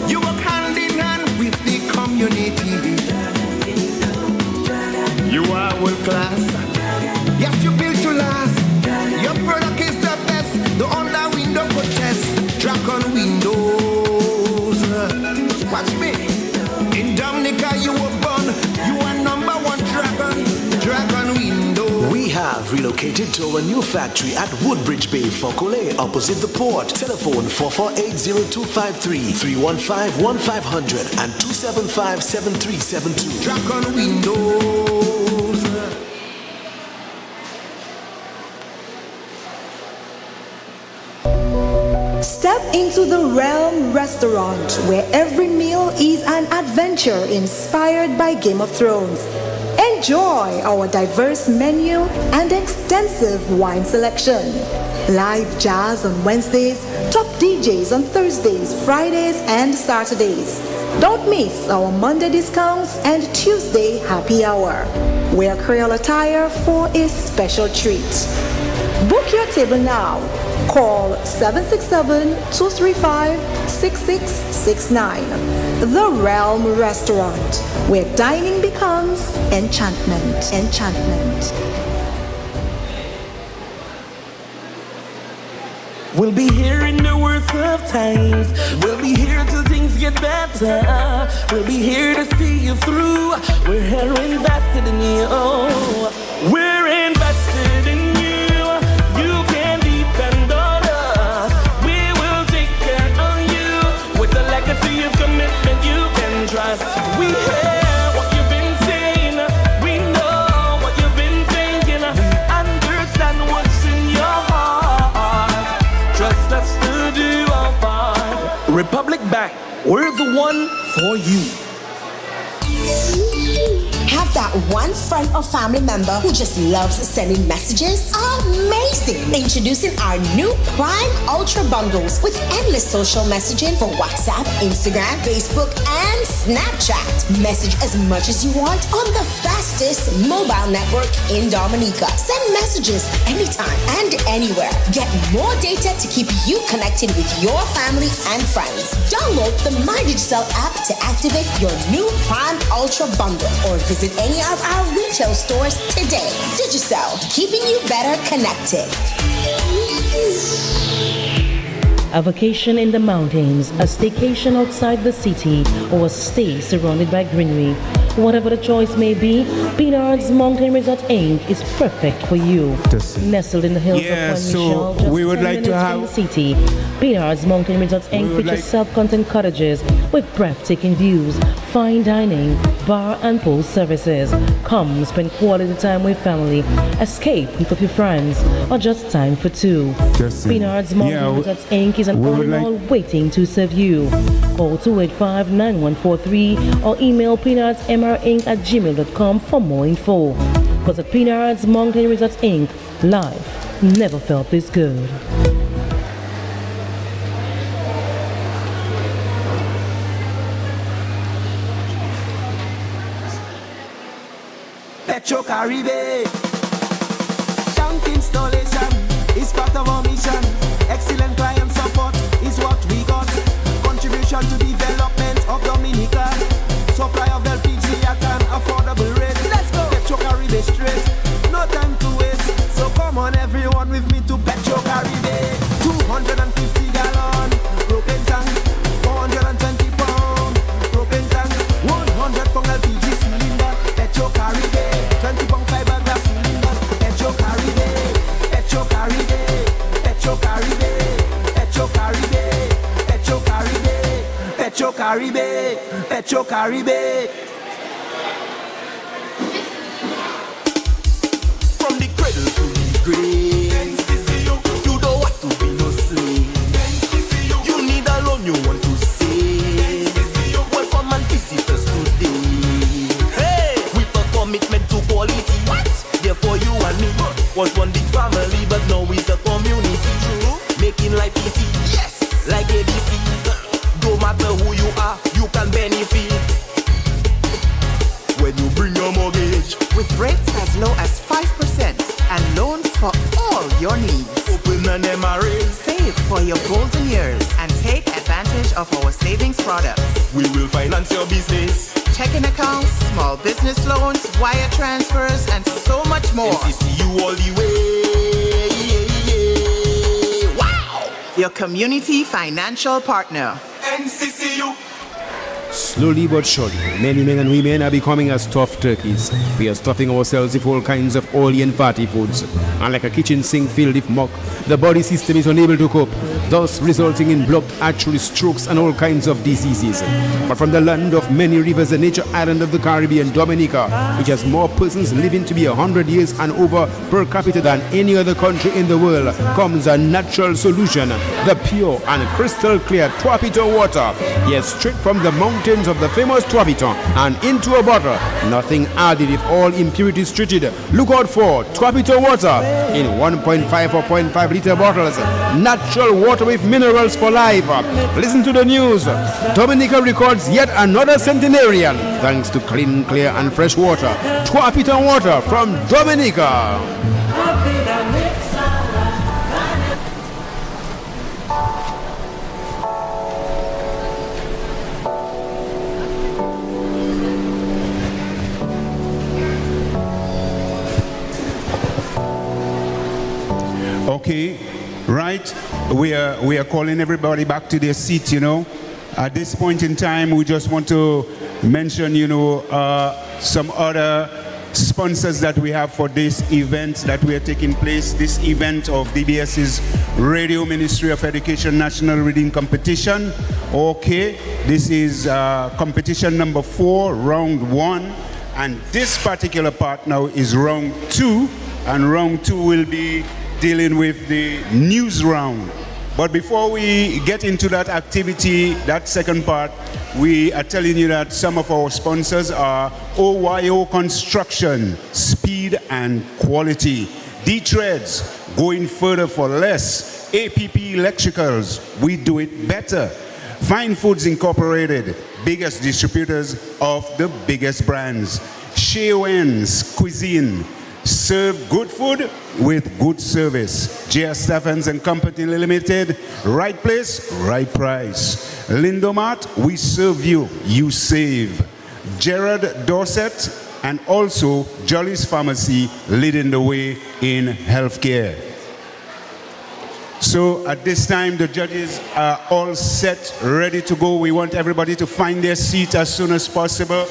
Speaker 9: You work hand in hand with the community. You are world class. Yes, you built to last. Your product is the best. The Honda window protest. Dragon windows. Watch me. In Dominica you were born, you are number 1 dragon window.
Speaker 10: We have relocated to our new factory at Woodbridge Bay, Fokole, opposite the port. Telephone 448-0253, 315-1500 and 275-7372.
Speaker 9: Dragon windows.
Speaker 11: Step into the Realm Restaurant, where every meal is an adventure inspired by Game of Thrones. Enjoy our diverse menu and extensive wine selection. Live jazz on Wednesdays, top DJs on Thursdays, Fridays, and Saturdays. Don't miss our Monday discounts and Tuesday happy hour. Wear Creole attire for a special treat. Book your table now. Call 767-235-6669. The Realm Restaurant, where dining becomes enchantment.
Speaker 12: We'll be here in the worst of times. We'll be here till things get better. We'll be here to see you through. We're here invested in you. We're invested in you. You can depend on us. We will take care of you with a legacy of commitment you can trust. We hear what you've been saying. We know what you've been thinking. We understand what's in your heart. Trust us to do our part. Republic Bank, we're the one for you.
Speaker 13: Have that one friend or family member who just loves sending messages? Amazing! Introducing our new Prime Ultra Bundles with endless social messaging for WhatsApp, Instagram, Facebook, and Snapchat. Message as much as you want on the fastest mobile network in Dominica. Send messages anytime and anywhere. Get more data to keep you connected with your family and friends. Download the My Digital app to activate your new Prime Ultra Bundle or visit visit any of our retail stores today. Digicel, keeping you better connected.
Speaker 14: A vacation in the mountains, a staycation outside the city, or a stay surrounded by greenery. Whatever the choice may be, Pinard's Mountain Resort Inc. is perfect for you. Nestled in the hills of Point Michel, just
Speaker 1: we would
Speaker 14: 10
Speaker 1: like to
Speaker 14: minutes
Speaker 1: have
Speaker 14: from the city, Pinard's Mountain Resort Inc. features self-contained cottages with breathtaking views, fine dining, bar and pool services. Come spend quality time with family, escape with a few friends, or just time for two. Pinard's Mountain Resort Inc. is an all-in-all waiting to serve you. Call 285-9143 or email pinardsmrinc@gmail.com for more info. Because at Pinard's Mountain Resort Inc., life never felt this good.
Speaker 12: Petro Caribe. Tank installation is part of our mission. Excellent client support is what we got. Contribution to development of Dominica. Supply of LPG at an affordable rate. Let's go. Petro Caribe straight. No time to waste. So come on everyone with me to Petro Caribe. 250 gallon propane tank. 420 pound propane tank. 100 pound LPG cylinder. Petro Caribe. 20 pound fiberglass cylinder. Petro Caribe. Petro Caribe. Petro Caribe. Petro Caribe. Petro Caribe. Petro Caribe. Petro Caribe. From the cradle to the grave, you don't want to be no slave. You need a loan you want to save. Welcome and visit us today. Hey, with a commitment to quality. What? Therefore you and me was one big family, but now it's a community. Making life easy. Yes, like ABC. No matter who you are, you can benefit. When you bring your mortgage
Speaker 15: with rates as low as 5% and loans for all your needs.
Speaker 12: Open an MRA.
Speaker 15: Save for your golden years and take advantage of our savings products.
Speaker 12: We will finance your business.
Speaker 15: Checking accounts, small business loans, wire transfers, and so much more.
Speaker 12: MCCU all the way. Wow!
Speaker 15: Your community financial partner.
Speaker 12: MCCU.
Speaker 16: Slowly but surely, many men and women are becoming as stuffed turkeys. We are stuffing ourselves with all kinds of oily and fatty foods. And like a kitchen sink filled with muck, the body system is unable to cope, thus resulting in blocked artery strokes and all kinds of diseases. But from the land of many rivers, the nature island of the Caribbean, Dominica, which has more persons living to be 100 years and over per capita than any other country in the world, comes a natural solution, the pure and crystal clear Tuapito water. Yes, straight from the mountains of the famous Tuapito and into a bottle, nothing added if all impurities treated. Look out for Tuapito water in 1.5 or 0.5 liter bottles. Natural water with minerals for life. Listen to the news. Dominica records yet another centenarian thanks to clean, clear and fresh water. Tuapito water from Dominica.
Speaker 1: Okay, right. We are calling everybody back to their seat, you know. At this point in time, we just want to mention, you know, some other sponsors that we have for this event that we are taking place. This event of DBS's Radio Ministry of Education National Reading Competition. Okay, this is competition number 4, round 1. And this particular part now is round 2. And round 2 will be dealing with the news round. But before we get into that activity, that second part, we are telling you that some of our sponsors are OYO Construction, Speed and Quality, D-Treads, Going Further for Less, APP Electricals, We Do It Better, Fine Foods Incorporated, biggest distributors of the biggest brands, Shewen's Cuisine, serve good food with good service. J.S. Stephens and Company Limited, right place, right price. Lindomat, we serve you, you save. Gerard Dorset, and also Jolly's Pharmacy leading the way in healthcare. So at this time, the judges are all set, ready to go. We want everybody to find their seat as soon as possible.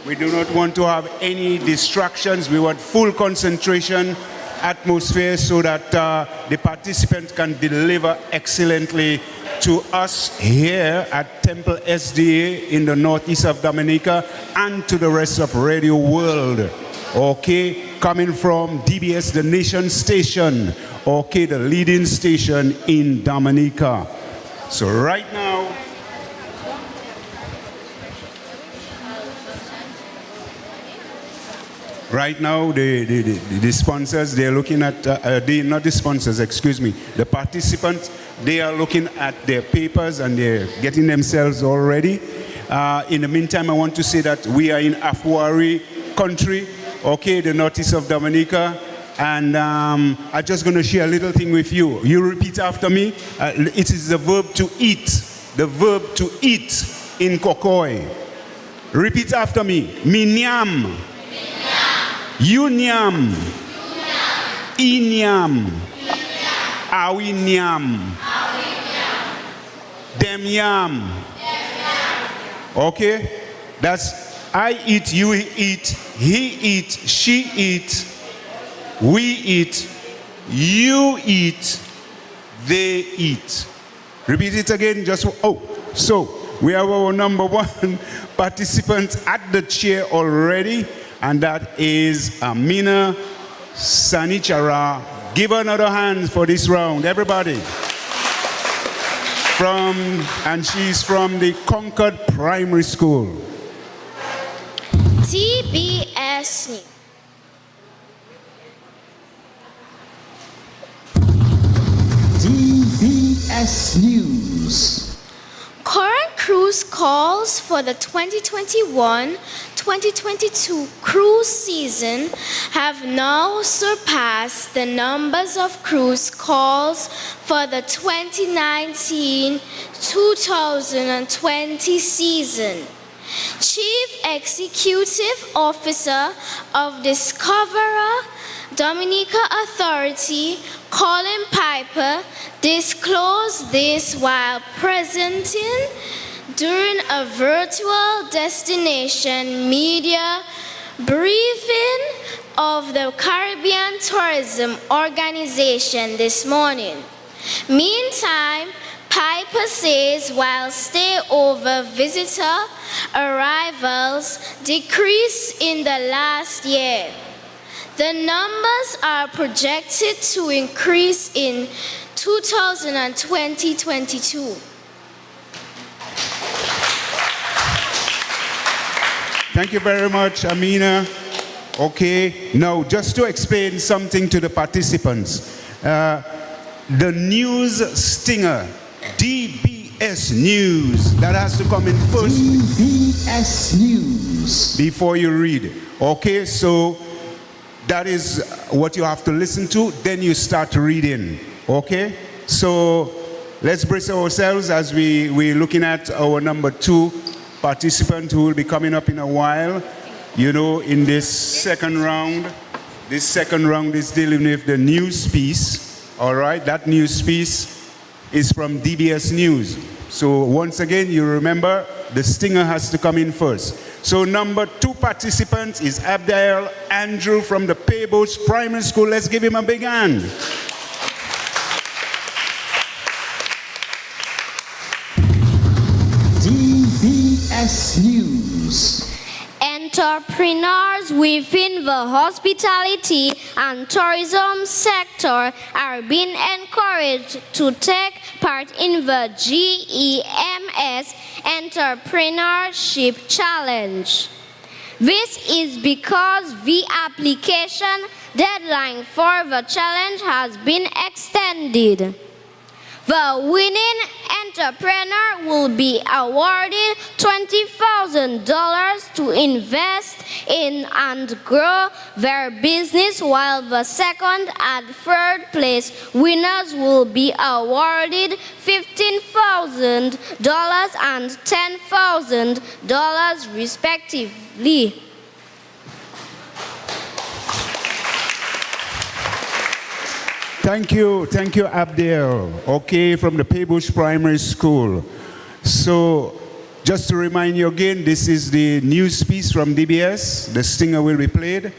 Speaker 1: We do not want to have any distractions. We want full concentration atmosphere so that the participants can deliver excellently to us here at Temple SDA in the northeast of Dominica and to the rest of Radio World. Okay, coming from DBS, the nation station. Okay, the leading station in Dominica. So right now, the sponsors, they're looking at, not the sponsors, excuse me, the participants, they are looking at their papers and they're getting themselves all ready. In the meantime, I want to say that we are in Afuari country, okay, the northeast of Dominica, and I'm just going to share a little thing with you. You repeat after me. It is the verb to eat, the verb to eat in Kokoi. Repeat after me. Minyam. You nyam. Inyam. Awi nyam. Dem yam. Okay? That's I eat, you eat, he eat, she eat, we eat, you eat, they eat. Repeat it again. So we have our number one participant at the chair already, and that is Amina Sanichara. Give her another hand for this round, everybody. And she's from the Concord Primary School.
Speaker 5: DBS News.
Speaker 17: DBS News.
Speaker 5: Current cruise calls for the 2021-2022 cruise season have now surpassed the numbers of cruise calls for the 2019-2020 season. Chief Executive Officer of Discoverer Dominica Authority, Colin Piper, disclosed this while presenting during a virtual destination media briefing of the Caribbean Tourism Organization this morning. Meantime, Piper says while stay-over visitor arrivals decreased in the last year, the numbers are projected to increase in 2020-22.
Speaker 1: Thank you very much, Amina. Okay, now just to explain something to the participants. The news stinger, DBS News, that has to come in first.
Speaker 17: DBS News.
Speaker 1: Before you read. Okay, so that is what you have to listen to, then you start reading. Okay, so let's brace ourselves as we're looking at our number two participant who will be coming up in a while. You know, in this second round is dealing with the news piece. All right, that news piece is from DBS News. So once again, you remember the stinger has to come in first. So number two participant is Abdiel Andrew from the Payboats Primary School. Let's give him a big hand.
Speaker 17: DBS News.
Speaker 8: Entrepreneurs within the hospitality and tourism sector are being encouraged to take part in the GEMS Entrepreneurship Challenge. This is because the application deadline for the challenge has been extended. The winning entrepreneur will be awarded $20,000 to invest in and grow their business, while the second and third place winners will be awarded $15,000 and $10,000 respectively.
Speaker 1: Thank you, Abdel. Okay, from the Paybush Primary School. So, just to remind you again, this is the news piece from DBS. The stinger will be played,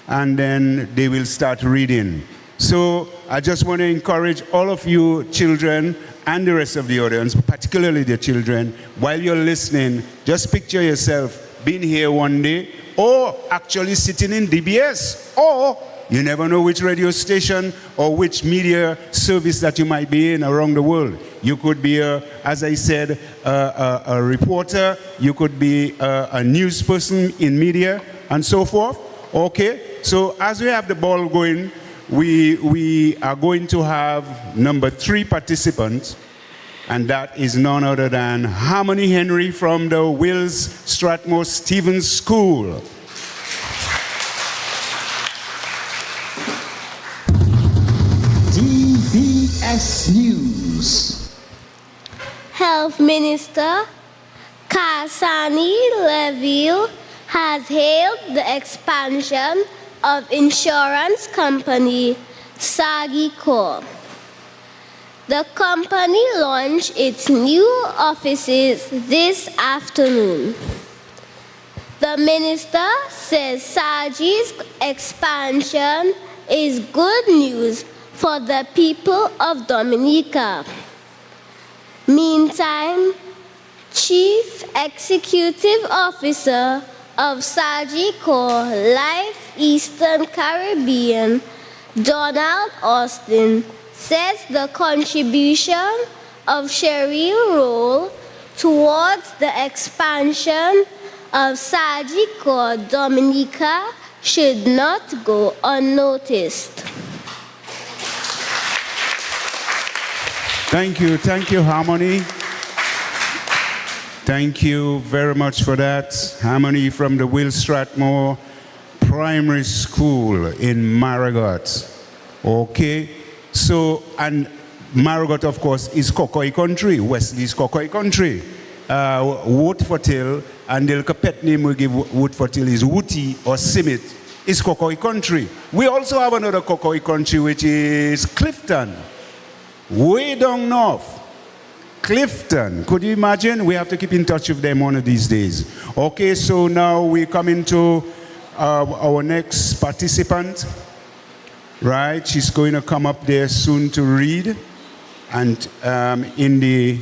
Speaker 1: and then they will start reading. So, I just want to encourage all of you children and the rest of the audience, particularly the children, while you're listening, just picture yourself being here one day, or actually sitting in DBS, or you never know which radio station or which media service that you might be in around the world. You could be, as I said, a reporter. You could be a news person in media and so forth. Okay, so as we have the ball going, we are going to have number 3 participants, and that is none other than Harmony Henry from the Wills Strathmore Stevens School.
Speaker 17: DBS News.
Speaker 5: Health Minister Kasani Leville has hailed the expansion of insurance company Sagicor. The company launched its new offices this afternoon. The minister says Sagi's expansion is good news for the people of Dominica. Meantime, Chief Executive Officer of Sagicor Life Eastern Caribbean, Donald Austin, says the contribution of Cheryl Roll towards the expansion of Sagicor Dominica should not go unnoticed.
Speaker 1: Thank you, Harmony. Thank you very much for that. Harmony from the Will Strathmore Primary School in Marigot. Okay, so, and Marigot, of course, is Kokoi country. Wesley's Kokoi country. Wood for Till, and the pet name we give Wood for Till is Wooty or Simit, is Kokoi country. We also have another Kokoi country, which is Clifton. Way down north. Clifton. Could you imagine? We have to keep in touch with them one of these days. Okay, so now we come into our next participant. Right, she's going to come up there soon to read. And in the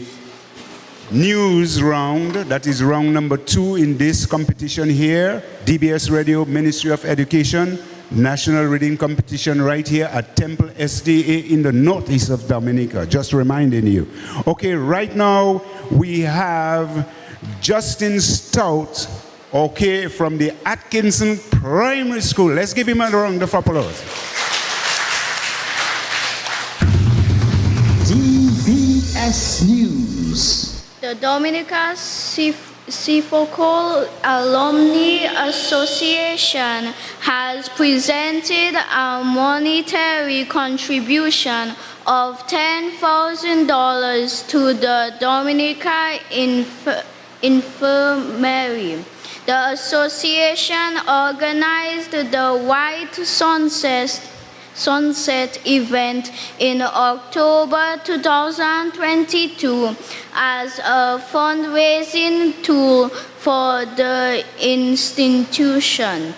Speaker 1: news round, that is round number 2 in this competition here, DBS Radio, Ministry of Education, National Reading Competition right here at Temple SDA in the northeast of Dominica. Just reminding you. Okay, right now we have Justin Stout, okay, from the Atkinson Primary School. Let's give him a round of applause.
Speaker 17: DBS News.
Speaker 18: The Dominica Seafocal Alumni Association has presented a monetary contribution of $10,000 to the Dominica Infirmary. The association organized the White Sunset event in October 2022 as a fundraising tool for the institution.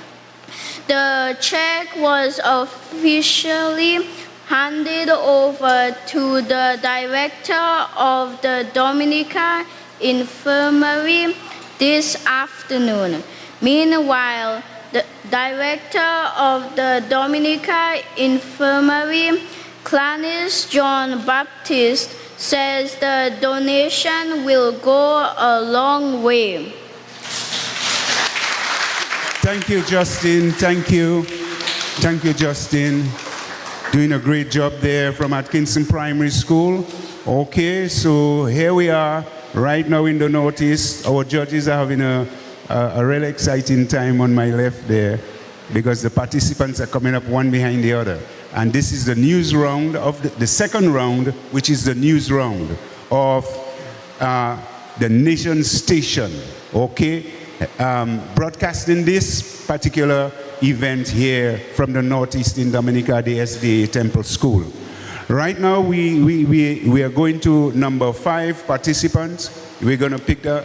Speaker 18: The check was officially handed over to the director of the Dominica Infirmary this afternoon. Meanwhile, the director of the Dominica Infirmary, Clarence John Baptist, says the donation will go a long way.
Speaker 1: Thank you, Justin. Thank you. Thank you, Justin. Doing a great job there from Atkinson Primary School. Okay, so here we are right now in the Northeast. Our judges are having a really exciting time on my left there because the participants are coming up one behind the other. And this is the news round of the second round, which is the news round of the nation station, okay? Broadcasting this particular event here from the Northeast in Dominica, the SDA Temple School. Right now, we are going to number 5 participants. We're going to pick up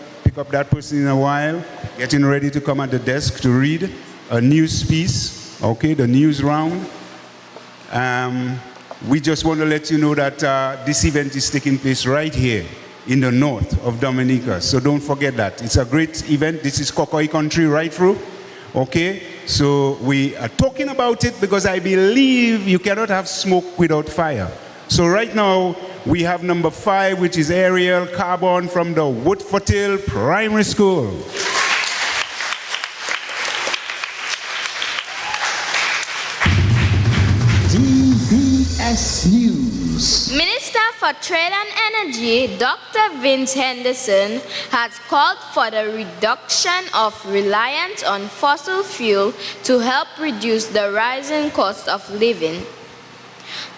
Speaker 1: that person in a while, getting ready to come at the desk to read a news piece, okay, the news round. We just want to let you know that this event is taking place right here in the north of Dominica. So don't forget that. It's a great event. This is Kokoi country right through. Okay? So we are talking about it because I believe you cannot have smoke without fire. So right now, we have number 5, which is Ariel Carbon from the Woodford Hill Primary School.
Speaker 17: DBS News.
Speaker 6: Minister for Trade and Energy, Dr. Vince Henderson, has called for the reduction of reliance on fossil fuel to help reduce the rising cost of living.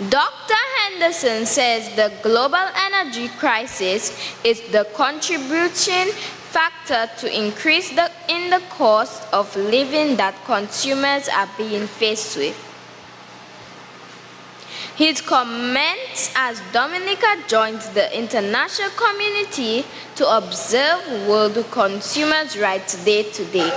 Speaker 6: Dr. Henderson says the global energy crisis is the contributing factor to increase in the cost of living that consumers are being faced with. His comments as Dominica joins the international community to observe World Consumers' Rights Day today.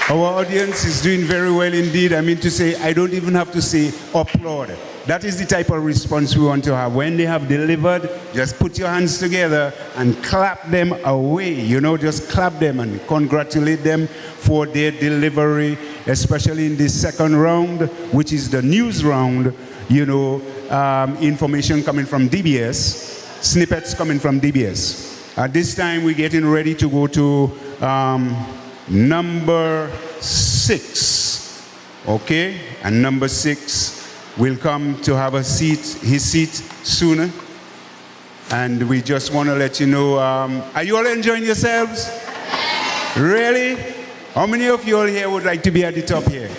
Speaker 1: Our audience is doing very well indeed. I mean to say, I don't even have to say applaud. That is the type of response we want to have. When they have delivered, just put your hands together and clap them away. You know, just clap them and congratulate them for their delivery, especially in this second round, which is the news round. You know, information coming from DBS, snippets coming from DBS. At this time, we're getting ready to go to number 6. Okay? And number 6 will come to have his seat sooner. And we just want to let you know, are you all enjoying yourselves? Really? How many of you all here would like to be at the top here?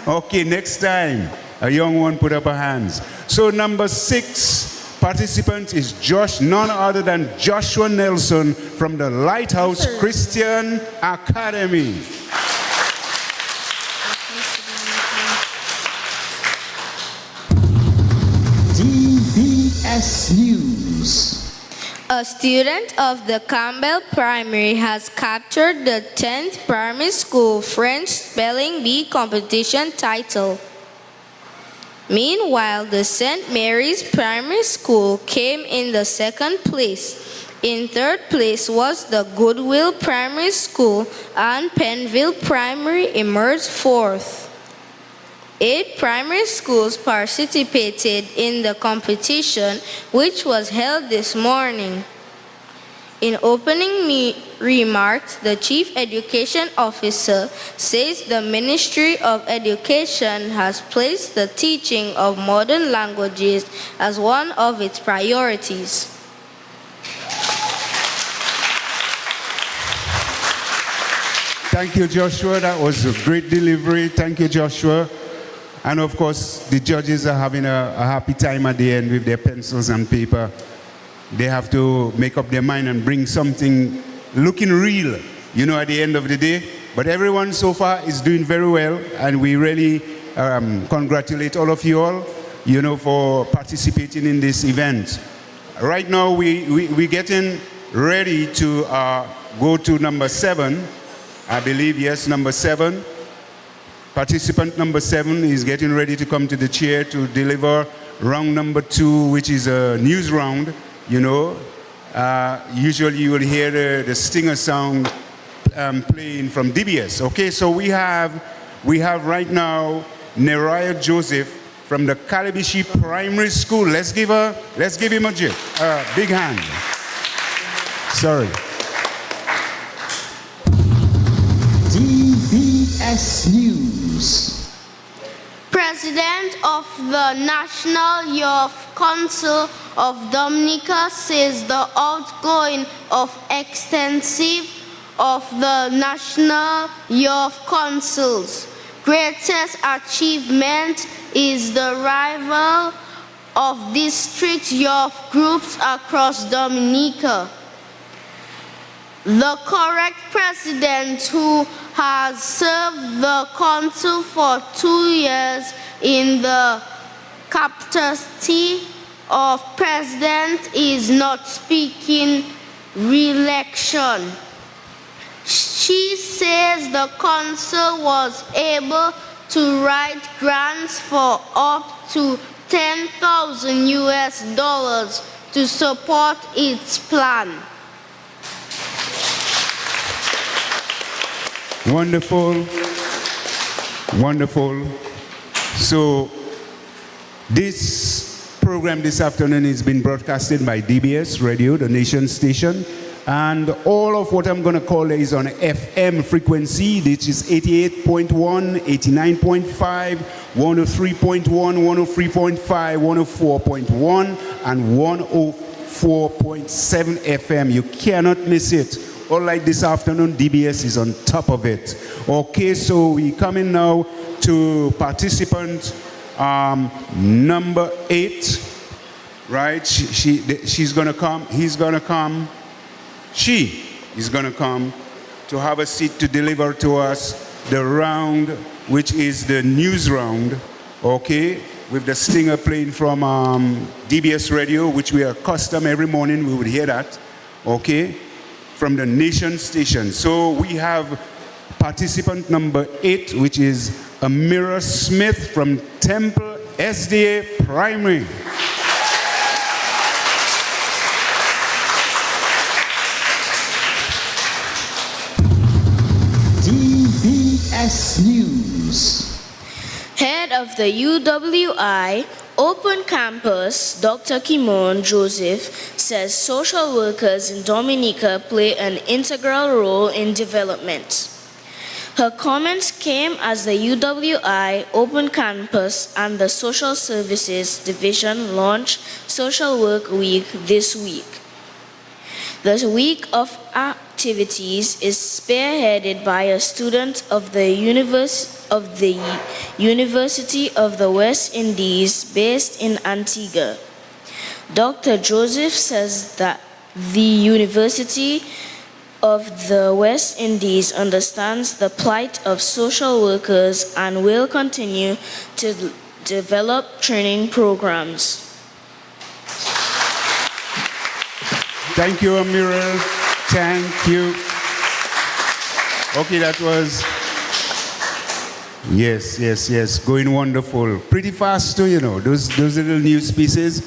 Speaker 1: Okay, next time, a young one put up her hands. So number 6 participant is none other than Joshua Nelson from the Lighthouse Christian Academy.
Speaker 17: DBS News.
Speaker 7: A student of the Campbell Primary has captured the 10th primary school French spelling bee competition title. Meanwhile, the St. Mary's Primary School came in the 2nd place. In 3rd place was the Goodwill Primary School, and Penville Primary emerged 4th. 8 primary schools participated in the competition, which was held this morning. In opening remarks, the Chief Education Officer says the Ministry of Education has placed the teaching of modern languages as one of its priorities.
Speaker 1: Thank you, Joshua. That was a great delivery. Thank you, Joshua. And of course, the judges are having a happy time at the end with their pencils and paper. They have to make up their mind and bring something looking real, you know, at the end of the day. But everyone so far is doing very well, and we really congratulate all of you all, you know, for participating in this event. Right now, we're getting ready to go to number 7. I believe, yes, number 7. Participant number 7 is getting ready to come to the chair to deliver round number 2, which is a news round. You know, usually you will hear the stinger sound playing from DBS. Okay, so we have right now Neriah Joseph from the Calabishi Primary School. Let's give him a big hand. Sorry.
Speaker 17: DBS News.
Speaker 8: President of the National Youth Council of Dominica says the outgoing of extensive of the National Youth Council's greatest achievement is the arrival of district youth groups across Dominica. The correct president, who has served the council for 2 years in the capacity of president, is not seeking re-election. She says the council was able to write grants for up to $10,000 to support its plan.
Speaker 1: Wonderful. Wonderful. So this program this afternoon is being broadcasted by DBS Radio, the nation station. And all of what I'm going to call is on FM frequency, which is 88.1, 89.5, 103.1, 103.5, 104.1, and 104.7 FM. You cannot miss it. All like this afternoon, DBS is on top of it. Okay, so we coming now to participant number 8, right? She's going to come. He's going to come. She is going to come to have a seat to deliver to us the round, which is the news round, okay, with the stinger playing from DBS Radio, which we are accustomed every morning, we would hear that, okay, from the nation station. So we have participant number 8, which is Amira Smith from Temple SDA Primary.
Speaker 17: DBS News.
Speaker 5: Head of the UWI Open Campus, Dr. Kimon Joseph, says social workers in Dominica play an integral role in development. Her comments came as the UWI Open Campus and the Social Services Division launched Social Work Week this week. The week of activities is spearheaded by a student of the University of the West Indies based in Antigua. Dr. Joseph says that the University of the West Indies understands the plight of social workers and will continue to develop training programs.
Speaker 1: Thank you, Amira. Thank you. Okay, that was, yes, going wonderful. Pretty fast too, you know, those little news pieces,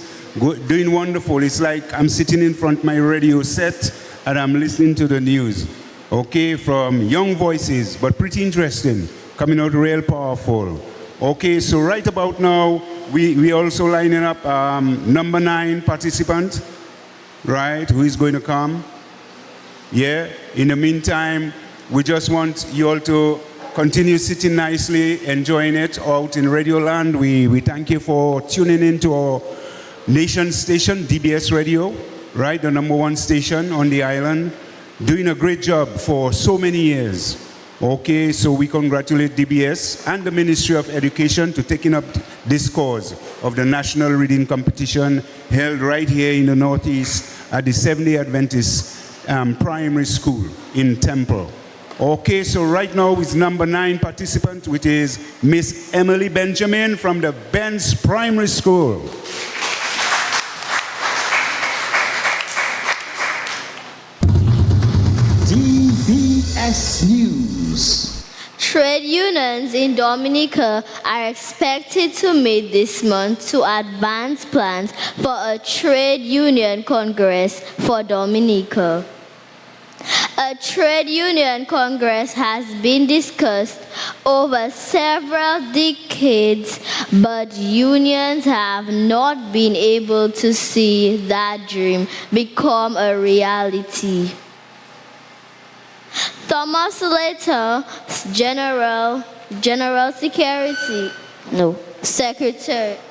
Speaker 1: doing wonderful. It's like I'm sitting in front of my radio set and I'm listening to the news, okay, from young voices, but pretty interesting, coming out real powerful. Okay, so right about now, we also lining up number 9 participant, right, who is going to come. Yeah, in the meantime, we just want you all to continue sitting nicely, enjoying it out in Radio Land. We thank you for tuning in to our nation station, DBS Radio, right, the number 1 station on the island, doing a great job for so many years. Okay, so we congratulate DBS and the Ministry of Education to taking up this cause of the National Reading Competition held right here in the Northeast at the Seventh-day Adventist Primary School in Temple. Okay, so right now is number 9 participant, which is Miss Emily Benjamin from the Benz Primary School.
Speaker 17: DBS News.
Speaker 18: Trade unions in Dominica are expected to meet this month to advance plans for a trade union congress for Dominica. A trade union congress has been discussed over several decades, but unions have not been able to see that dream become a reality. Thomas Later,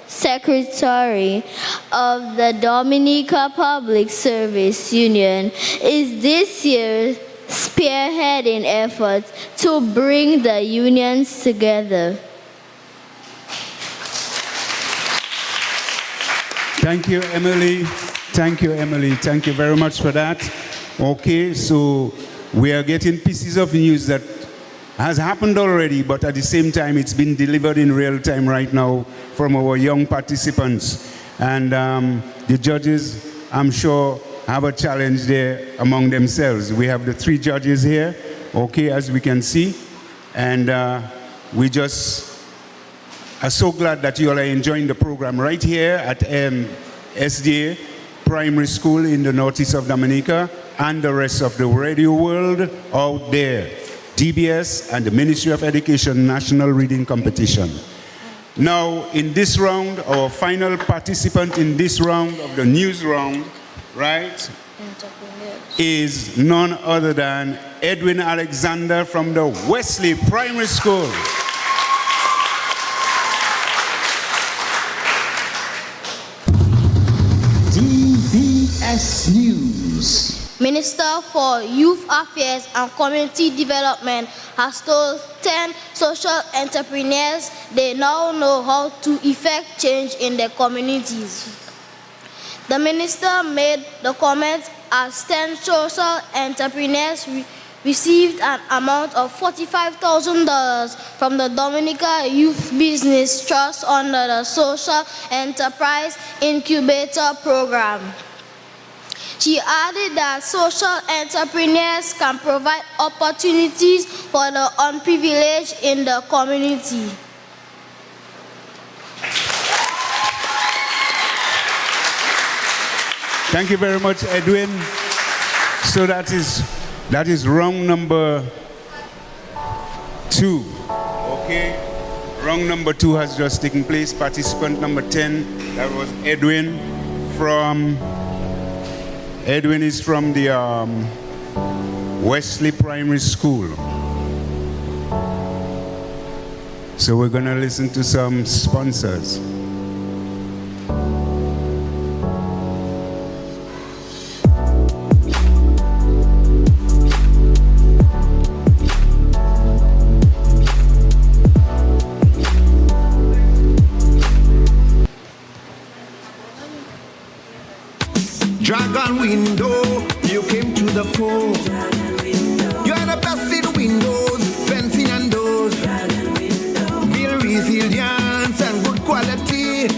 Speaker 18: Secretary of the Dominica Public Service Union, is this year spearheading efforts to bring the unions together.
Speaker 1: Thank you, Emily. Thank you, Emily. Thank you very much for that. Okay, so we are getting pieces of news that has happened already, but at the same time, it's been delivered in real time right now from our young participants. And the judges, I'm sure, have a challenge there among themselves. We have the 3 judges here, okay, as we can see. And we just are so glad that you all are enjoying the program right here at SDA Primary School in the northeast of Dominica and the rest of the radio world out there. DBS and the Ministry of Education National Reading Competition. Now, in this round, our final participant in this round of the news round, right, is none other than Edwin Alexander from the Wesley Primary School.
Speaker 17: DBS News.
Speaker 7: Minister for Youth Affairs and Community Development has told 10 social entrepreneurs they now know how to effect change in their communities. The minister made the comments as 10 social entrepreneurs received an amount of $45,000 from the Dominica Youth Business Trust under the Social Enterprise Incubator Program. She added that social entrepreneurs can provide opportunities for the unprivileged in the community.
Speaker 1: Thank you very much, Edwin. So that is round number 2. Okay, round number 2 has just taken place. Participant number 10, that was Edwin is from the Wesley Primary School. So we're going to listen to some sponsors.
Speaker 9: Dragon window, you came to the fore. You are the best in windows, fencing and doors. Build resilience and good quality.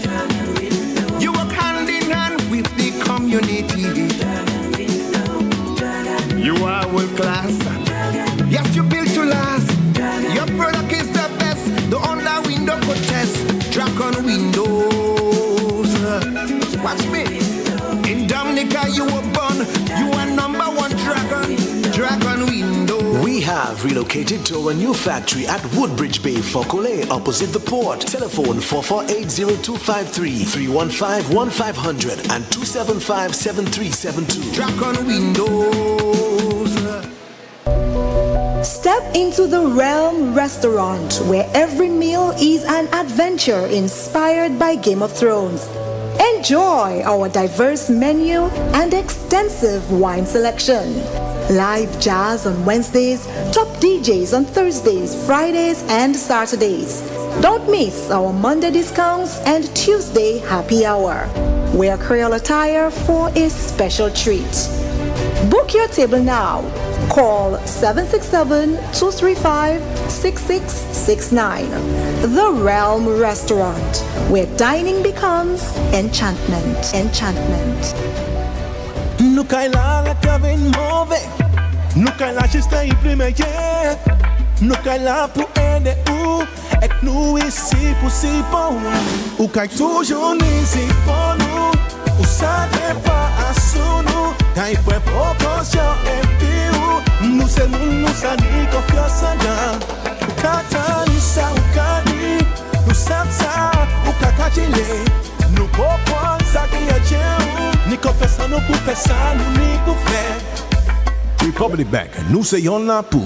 Speaker 9: You work hand in hand with the community. You are world class. Yes, you built to last. Your product is the best. The online window could test. Dragon windows. Watch me. In Dominica you were born, you are number 1 dragon window.
Speaker 10: We have relocated to our new factory at Woodbridge Bay, Fokole, opposite the port. Telephone 448-0253, 315-1500 and 275-7372.
Speaker 9: Dragon windows.
Speaker 11: Step into the Realm Restaurant, where every meal is an adventure inspired by Game of Thrones. Enjoy our diverse menu and extensive wine selection. Live jazz on Wednesdays, top DJs on Thursdays, Fridays, and Saturdays. Don't miss our Monday discounts and Tuesday happy hour. Wear Creole attire for a special treat. Book your table now. Call 767-235-6669. The Realm Restaurant, where dining becomes enchantment. Enchantment.
Speaker 12: Nu kai la la Kevin move. Nu kai la ci stai primeje. Nu kai la pour aider ou et nous ici pour si bon. Ou kai toujours ici pour nous. Ou ça n'est pas à sous nous. Kai pour proportion et puis nous c'est nous ça ni confiance dans. Ou kata ni sa ou kani. Nous savons ça ou kakachile. Nous comprenons ça qui est Dieu. Ni confessons nous pour faire ça nous ni pour faire.
Speaker 16: Republic Bank, nous soyons là pour.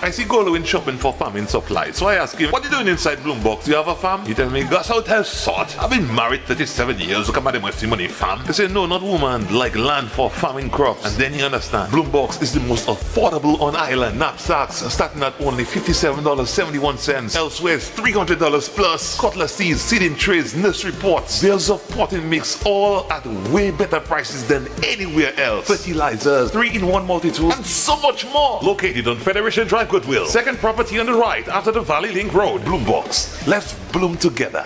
Speaker 19: I see Golo in shopping for farming supplies. So I ask him, what are you doing inside Bloombox? Do you have a farm? He tells me, Gus, out have sort. I've been married 37 years. Look at my West money farm. He said, no, not woman, like land for farming crops. And then he understands. Bloombox is the most affordable on island. Knapsacks starting at only $57.71. Elsewhere it's $300 plus. Cutlass seeds, seeding trays, nursery pots, bales of potting mix, all at way better prices than anywhere else. Fertilizers, 3-in-1 multi-tools, and so much more. Located on Federation Drive, Goodwill. Second property on the right after the Valley Link Road. Bloombox. Let's bloom together.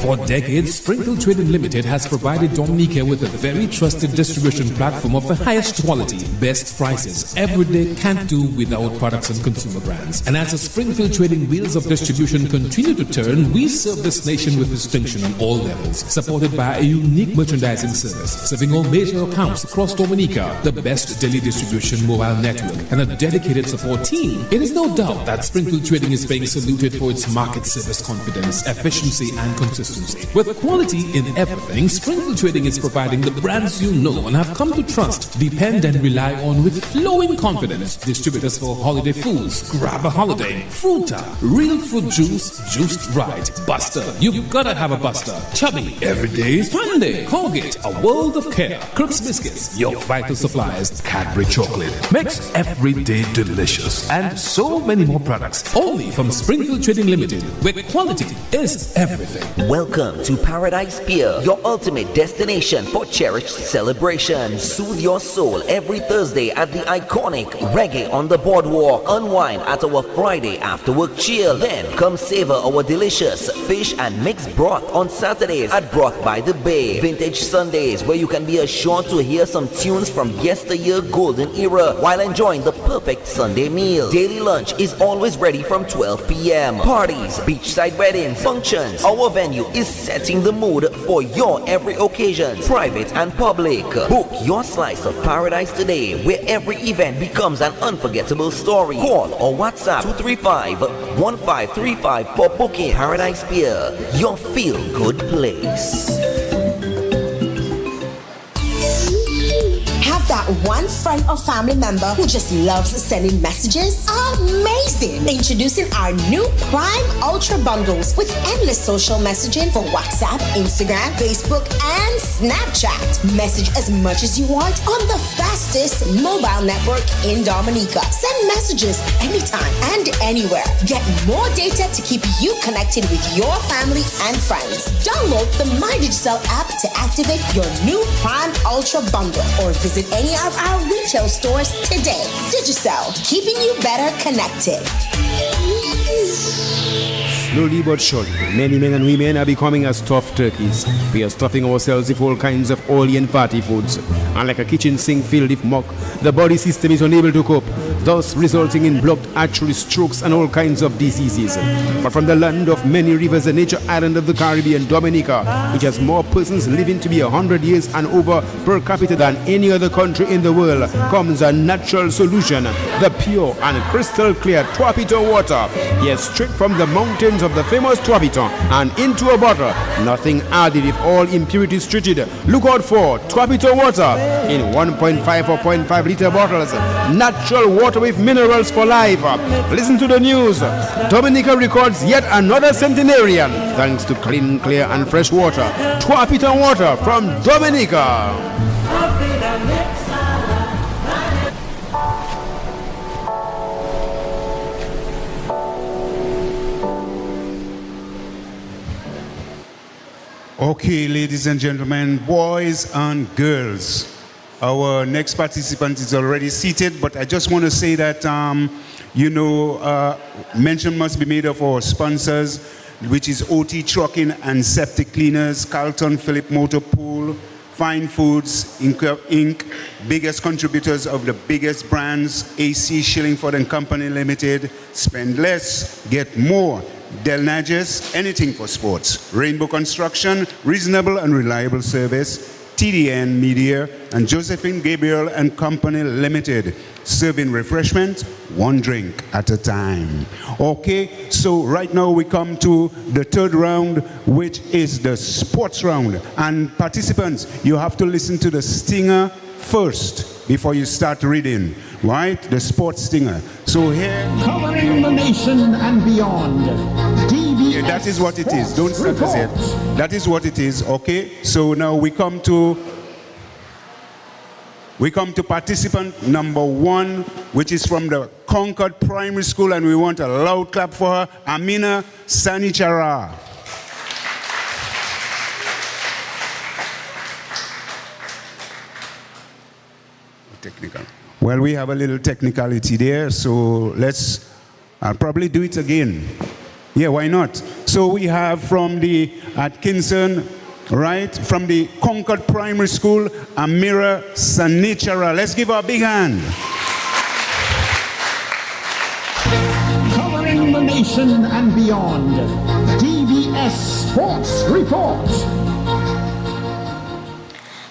Speaker 20: For decades, Springfield Trading Limited has provided Dominica with a very trusted distribution platform of the highest quality, best prices. Every day can't do without products and consumer brands. And as the Springfield Trading wheels of distribution continue to turn, we serve this nation with distinction on all levels, supported by a unique merchandising service, serving all major accounts across Dominica, the best daily distribution mobile network, and a dedicated support team. It is no doubt that Springfield Trading is being saluted for its market service confidence, efficiency, and consistency. With quality in everything, Springfield Trading is providing the brands you know and have come to trust, depend, and rely on with flowing confidence. Distributors for holiday foods, Grab a Holiday, Fruta, Real Fruit Juice, juiced right, Buster, you've gotta have a Buster, Chubby, every day is fun day, Colgate, a world of care, Crooks Biscuits, your vital supplies, Cadbury Chocolate, makes every day delicious, and so many more products, only from Springfield Trading Limited, where quality is everything.
Speaker 21: Welcome to Paradise Pier, your ultimate destination for cherished celebrations. Soothe your soul every Thursday at the iconic Reggae on the Boardwalk. Unwind at our Friday after work chill. Then come savor our delicious fish and mixed broth on Saturdays at Broth by the Bay. Vintage Sundays, where you can be assured to hear some tunes from yesteryear golden era while enjoying the perfect Sunday meal. Daily lunch is always ready from 12 p.m. Parties, beachside weddings, functions. Our venue is setting the mood for your every occasion, private and public. Book your slice of paradise today, where every event becomes an unforgettable story. Call or WhatsApp 235-1535 for booking. Paradise Pier, your feel-good place.
Speaker 13: That one friend or family member who just loves sending messages? Amazing! Introducing our new Prime Ultra Bundles with endless social messaging for WhatsApp, Instagram, Facebook, and Snapchat. Message as much as you want on the fastest mobile network in Dominica. Send messages anytime and anywhere. Get more data to keep you connected with your family and friends. Download the MyDigital app to activate your new Prime Ultra Bundle or visit any of our retail stores today. Digicel, keeping you better connected.
Speaker 16: Slowly but surely, many men and women are becoming as tough turkeys. We are stuffing ourselves with all kinds of oily and fatty foods. And like a kitchen sink filled with muck, the body system is unable to cope, thus resulting in blocked artery strokes and all kinds of diseases. But from the land of many rivers, the nature island of the Caribbean, Dominica, which has more persons living to be 100 years and over per capita than any other country in the world, comes a natural solution: the pure and crystal clear Tuapito water. Yes, straight from the mountains of the famous Tuapito and into a bottle, nothing added if all impurities treated. Look out for Tuapito water in 1.5 or 0.5 liter bottles. Natural water with minerals for life. Listen to the news. Dominica records yet another centenarian thanks to clean, clear and fresh water. Tuapito water from Dominica.
Speaker 1: Okay, ladies and gentlemen, boys and girls, our next participant is already seated, but I just want to say that, mention must be made of our sponsors, which is OT Trucking and Septic Cleaners, Carlton Phillip Motor Pool, Fine Foods, Inc., biggest contributors of the biggest brands, AC Shillingford and Company Limited, Spend Less, Get More, Del Nages, anything for sports, Rainbow Construction, reasonable and reliable service, TDN Media, and Josephine Gabriel and Company Limited, serving refreshment, one drink at a time. Okay, so right now we come to the third round, which is the sports round. And participants, you have to listen to the stinger first before you start reading, right? The sports stinger. So here,
Speaker 17: Covering the nation and beyond. DBS.
Speaker 1: yeah, that is what it is. Don't start us yet. That is what it is. Okay. So now we come to participant number 1, which is from the Concord Primary School, and we want a loud clap for her, Amina Sanichara. Technical. Well, we have a little technicality there, so I'll probably do it again. Yeah, why not? So we have from the Atkinson, right, from the Concord Primary School, Amira Sanichara. Let's give her a big hand.
Speaker 17: Covering the nation and beyond. DBS Sports Report.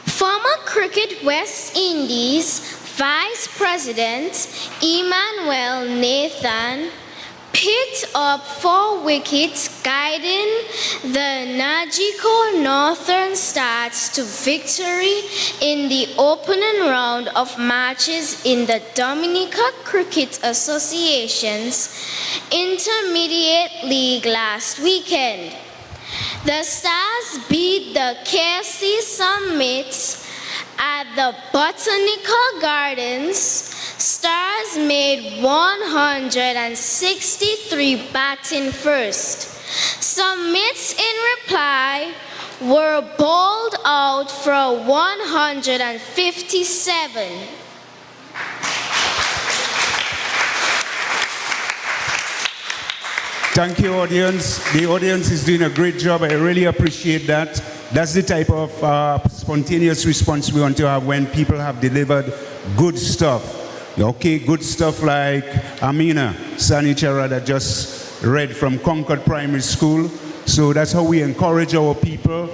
Speaker 5: Former Cricket West Indies Vice President Emmanuel Nathan picked up 4 wickets, guiding the Najiko Northern Stars to victory in the opening round of matches in the Dominica Cricket Association's Intermediate League last weekend. The Stars beat the KC Summits at the Botanical Gardens. Stars made 163 batting first. Summits in reply were bowled out for 157.
Speaker 1: Thank you, audience. The audience is doing a great job. I really appreciate that. That's the type of spontaneous response we want to have when people have delivered good stuff. Okay, good stuff like Amina Sanichara that just read from Concord Primary School. So that's how we encourage our people.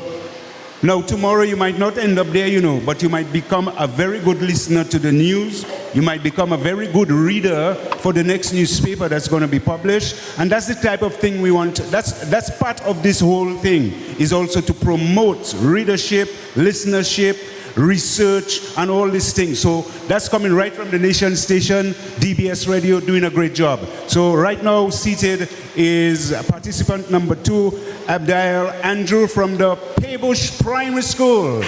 Speaker 1: Now, tomorrow you might not end up there, but you might become a very good listener to the news. You might become a very good reader for the next newspaper that's going to be published. And that's the type of thing we want. That's part of this whole thing, is also to promote readership, listenership, research, and all these things. So that's coming right from the nation station, DBS Radio, doing a great job. So right now seated is participant number 2, Abdiel Andrew from the Paybush Primary School.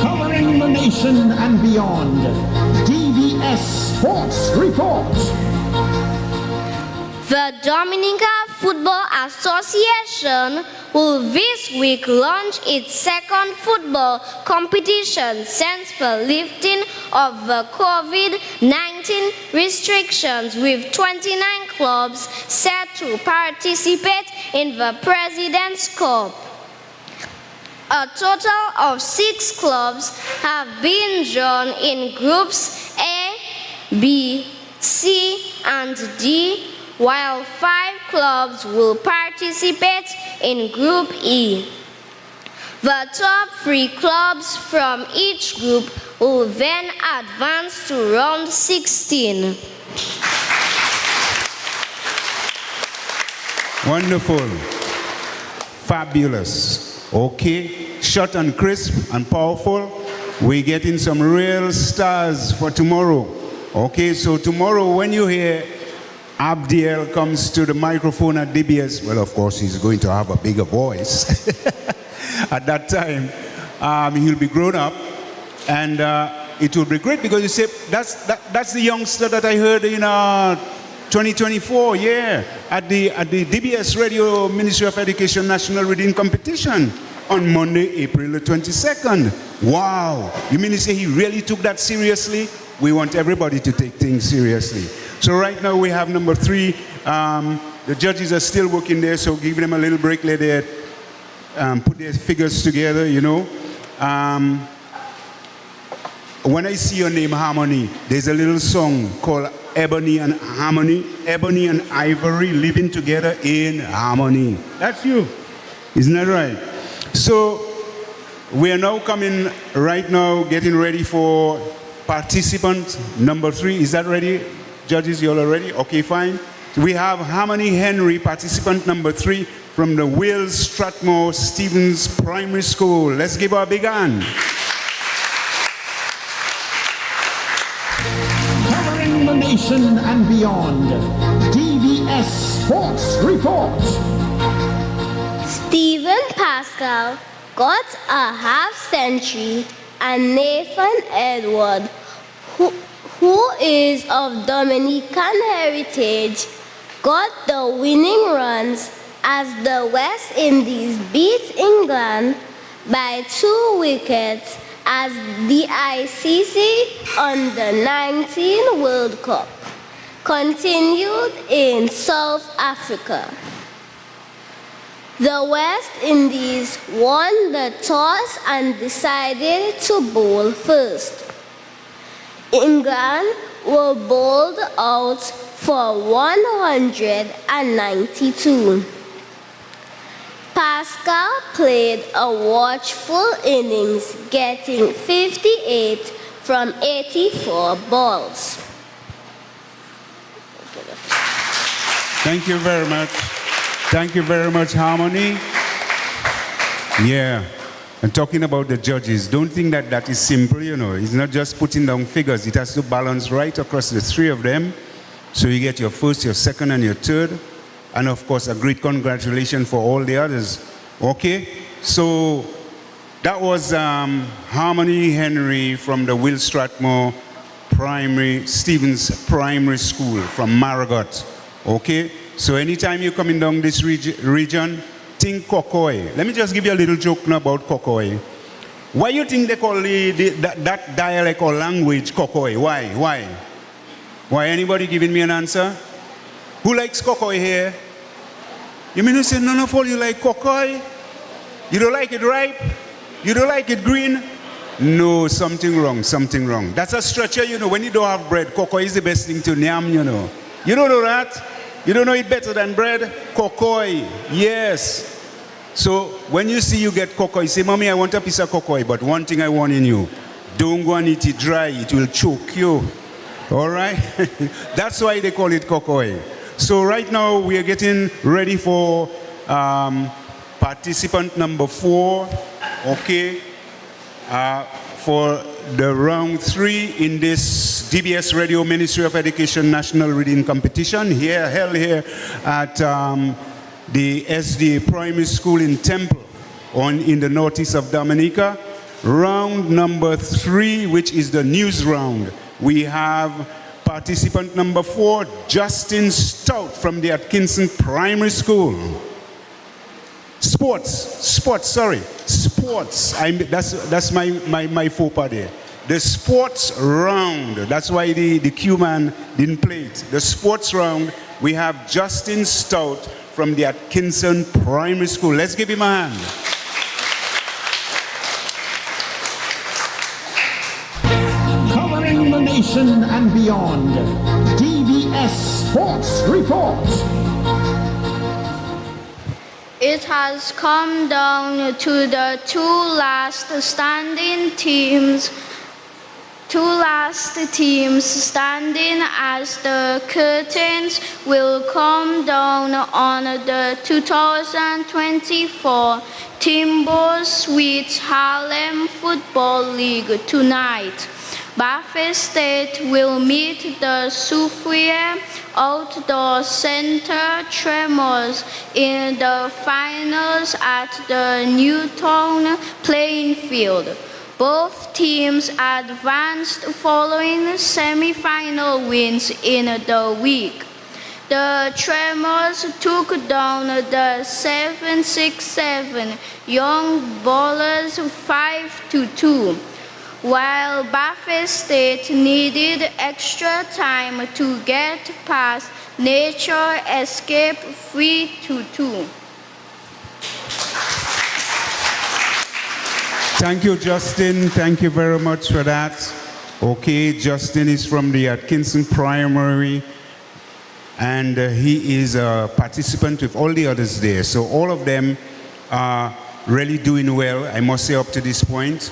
Speaker 17: Covering the nation and beyond. DBS Sports Report.
Speaker 7: The Dominica Football Association will this week launch its second football competition since the lifting of the COVID-19 restrictions, with 29 clubs set to participate in the President's Cup. A total of 6 clubs have been drawn in groups A, B, C, and D, while 5 clubs will participate in Group E. The top 3 clubs from each group will then advance to round 16.
Speaker 1: Wonderful. Fabulous. Okay, short and crisp and powerful. We're getting some real stars for tomorrow. Okay, so tomorrow when you hear Abdiel comes to the microphone at DBS, well, of course, he's going to have a bigger voice. At that time, he'll be grown up, and it will be great because you say, that's the youngster that I heard in 2024, yeah, at the DBS Radio Ministry of Education National Reading Competition on Monday, April the 22nd. Wow. You mean to say he really took that seriously? We want everybody to take things seriously. So right now we have number 3. The judges are still working there, so give them a little break, let them put their figures together, When I see your name, Harmony, there's a little song called Ebony and Harmony. Ebony and Ivory living together in harmony. That's you. Isn't that right? So we are now coming right now, getting ready for participant number 3. Is that ready? Judges, you all are ready? Okay, fine. We have Harmony Henry, participant number 3 from the Will Strathmore Stevens Primary School. Let's give her a big hand.
Speaker 17: Covering the nation and beyond. DBS Sports Report.
Speaker 8: Stephen Pascal got a half century, and Nathan Edward, who is of Dominican heritage, got the winning runs as the West Indies beat England by 2 wickets as the ICC Under-19 World Cup continued in South Africa. The West Indies won the toss and decided to bowl first. England were bowled out for 192. Pascal played a watchful innings, getting 58 from 84 balls.
Speaker 1: Thank you very much. Thank you very much, Harmony. Yeah. And talking about the judges, don't think that that is simple, you know. It's not just putting down figures. It has to balance right across the 3 of them. So you get your first, your second, and your third. And of course, a great congratulations for all the others. Okay? So that was Harmony Henry from the Will Strathmore Stevens Primary School from Marigot. Okay? So anytime you're coming down this region, think Kokoi. Let me just give you a little joke now about Kokoi. Why you think they call that dialect or language Kokoi? Why? Why? Anybody giving me an answer? Who likes Kokoi here? You mean to say none of all you like Kokoi? You don't like it ripe? You don't like it green? No, something wrong. That's a stretcher, you know. When you don't have bread, Kokoi is the best thing to yam, you know. You don't know that? You don't know it better than bread? Kokoi, yes. So when you see you get kokoi, say, Mommy, I want a piece of kokoi, but one thing I want in you, don't go and eat it dry, it will choke you. All right? That's why they call it kokoi. So right now we are getting ready for participant number 4, okay, for the round 3 in this DBS Radio Ministry of Education National Reading Competition held here at the SDA Primary School in Temple in the northeast of Dominica. Round number 3, which is the news round. We have participant number 4, Justin Stout from the Atkinson Primary School. Sports. That's my faux pas there. The sports round. That's why the Q man didn't play it. The sports round. We have Justin Stout from the Atkinson Primary School. Let's give him a hand.
Speaker 17: Covering the nation and beyond. DBS Sports Report.
Speaker 8: It has come down to the 2 last teams standing as the curtains will come down on the 2024 Timber Sweets Harlem Football League tonight. Buffet State will meet the Soufriere Outdoor Center Tremors in the finals at the Newtown playing field. Both teams advanced following semi-final wins in the week. The Tremors took down the 767 Young Ballers 5-2. While Buffet State needed extra time to get past Nature Escape 3-2.
Speaker 1: Thank you, Justin. Thank you very much for that. Okay, Justin is from the Atkinson Primary, and he is a participant with all the others there. So all of them are really doing well, I must say, up to this point.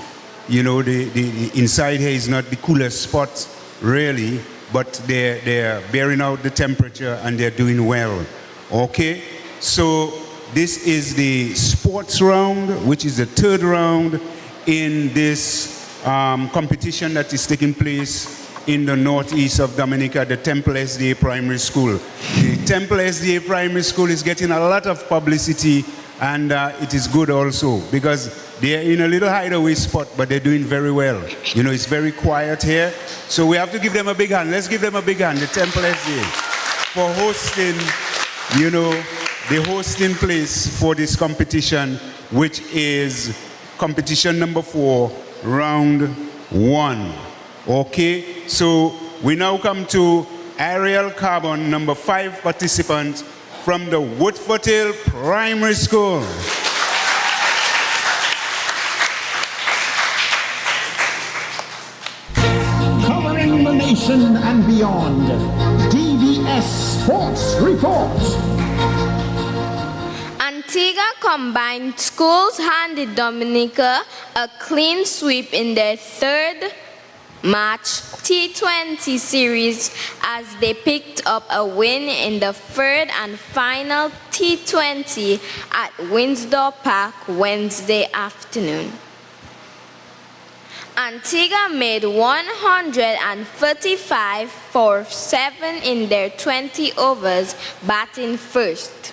Speaker 1: You know, the inside here is not the coolest spot, really, but they're bearing out the temperature and they're doing well. Okay, so this is the sports round, which is the third round in this competition that is taking place in the northeast of Dominica, the Temple SDA Primary School. The Temple SDA Primary School is getting a lot of publicity, and it is good also because they're in a little hideaway spot, but they're doing very well. You know, it's very quiet here, so we have to give them a big hand. Let's give them a big hand, the Temple SDA, for hosting, you know, the hosting place for this competition, which is competition number 4, round 1. Okay, so we now come to aerial carbon number 5 participant from the Woodford Hill Primary School.
Speaker 17: Covering the nation and beyond, DBS Sports Report.
Speaker 6: Antigua Combined Schools handed Dominica a clean sweep in their third match T20 series as they picked up a win in the third and final T20 at Windsor Park Wednesday afternoon. Antigua made 135 for 7 in their 20 overs, batting first.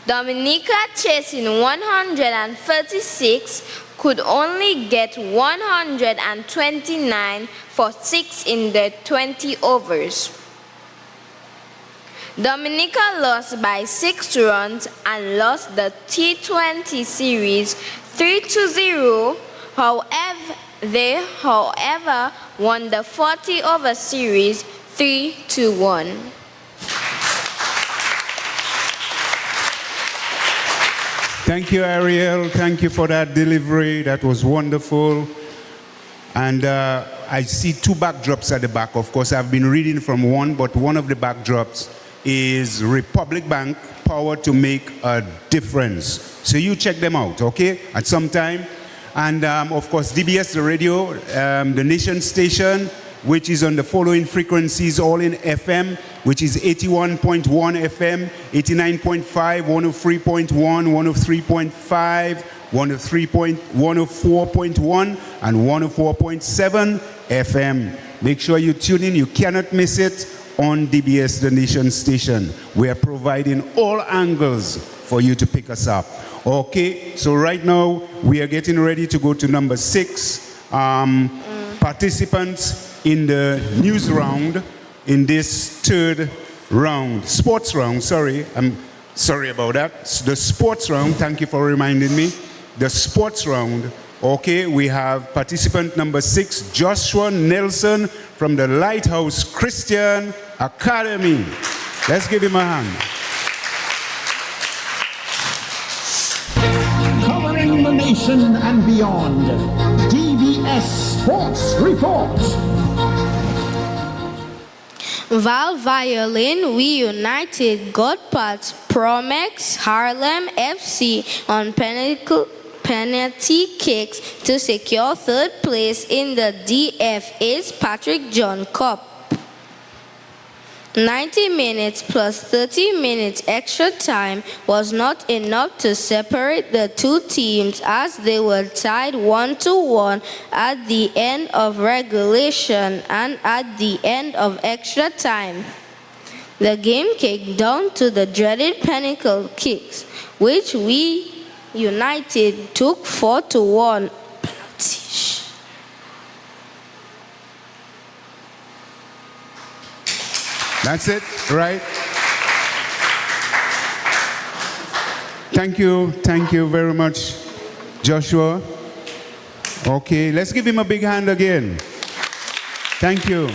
Speaker 6: Dominica, chasing 136, could only get 129 for 6 in their 20 overs. Dominica lost by 6 runs and lost the T20 series 3-0. However, they won the 40-over series 3-1.
Speaker 1: Thank you, Ariel. Thank you for that delivery. That was wonderful. And I see 2 backdrops at the back. Of course, I've been reading from one, but one of the backdrops is Republic Bank, power to make a difference. So you check them out, okay, at some time. And of course, DBS, the radio, the nation station, which is on the following frequencies, all in FM, which is 81.1 FM, 89.5, 103.1, 103.5, 104.1, and 104.7 FM. Make sure you tune in. You cannot miss it on DBS, the nation station. We are providing all angles for you to pick us up. Okay, so right now we are getting ready to go to number 6. Participants in the news round in this third round, sports round, sorry, I'm sorry about that. The sports round, thank you for reminding me. The sports round, okay, we have participant number 6, Joshua Nelson from the Lighthouse Christian Academy. Let's give him a hand.
Speaker 17: Covering the nation and beyond, DBS Sports Report.
Speaker 7: Val Violin, we united Godparts Promex Harlem FC on penalty kicks to secure third place in the DFA's Patrick John Cup. 90 minutes plus 30 minutes extra time was not enough to separate the two teams as they were tied 1-1 at the end of regulation and at the end of extra time. The game came down to the dreaded penalty kicks, which we United took 4-1 penalty.
Speaker 1: That's it, right? Thank you very much, Joshua. Okay, let's give him a big hand again. Thank you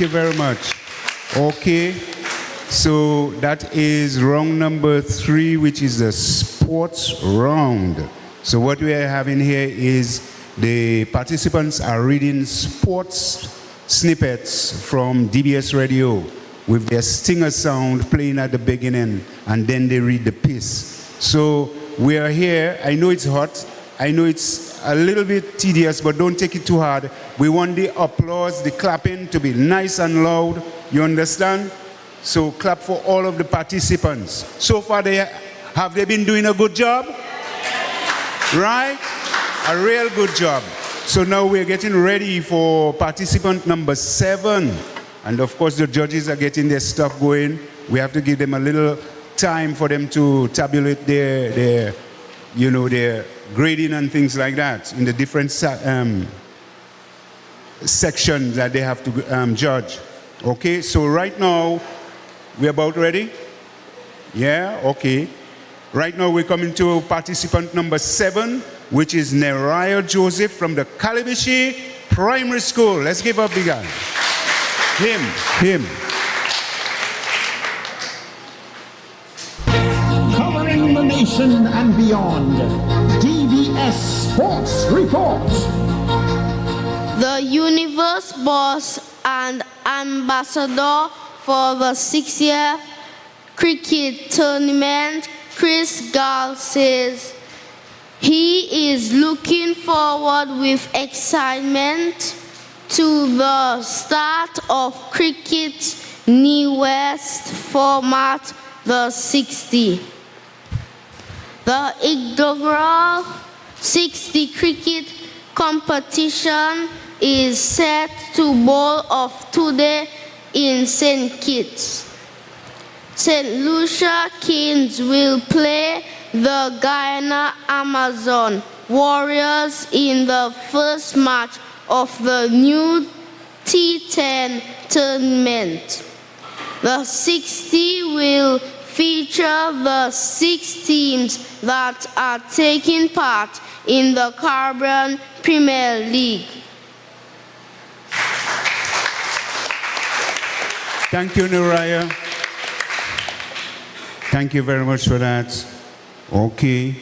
Speaker 1: very much. Okay, so that is round number 3, which is the sports round. So what we are having here is the participants are reading sports snippets from DBS Radio with their stinger sound playing at the beginning, and then they read the piece. So we are here. I know it's hot, I know it's a little bit tedious, but don't take it too hard. We want the applause, the clapping to be nice and loud. You understand? So clap for all of the participants. So far, have they been doing a good job? Right? A real good job. So now we're getting ready for participant number 7. And of course, the judges are getting their stuff going. We have to give them a little time for them to tabulate their grading and things like that in the different sections that they have to judge. Okay, so right now, we're about ready? Yeah, okay. Right now, we're coming to participant number 7, which is Neriah Joseph from the Calabishi Primary School. Let's give up big hand. Him.
Speaker 17: Covering the nation and beyond, DBS Sports Report.
Speaker 8: The Universe boss and ambassador for the 6th-year cricket tournament, Chris Gall, says he is looking forward with excitement to the start of cricket's newest format, the 60. The inaugural 60 cricket competition is set to bowl off today in St. Kitts. St. Lucia Kings will play the Guyana Amazon Warriors in the first match of the new T10 tournament. The 60 will feature the 6 teams that are taking part in the Caribbean Premier League.
Speaker 1: Thank you, Neriah. Thank you very much for that. Okay.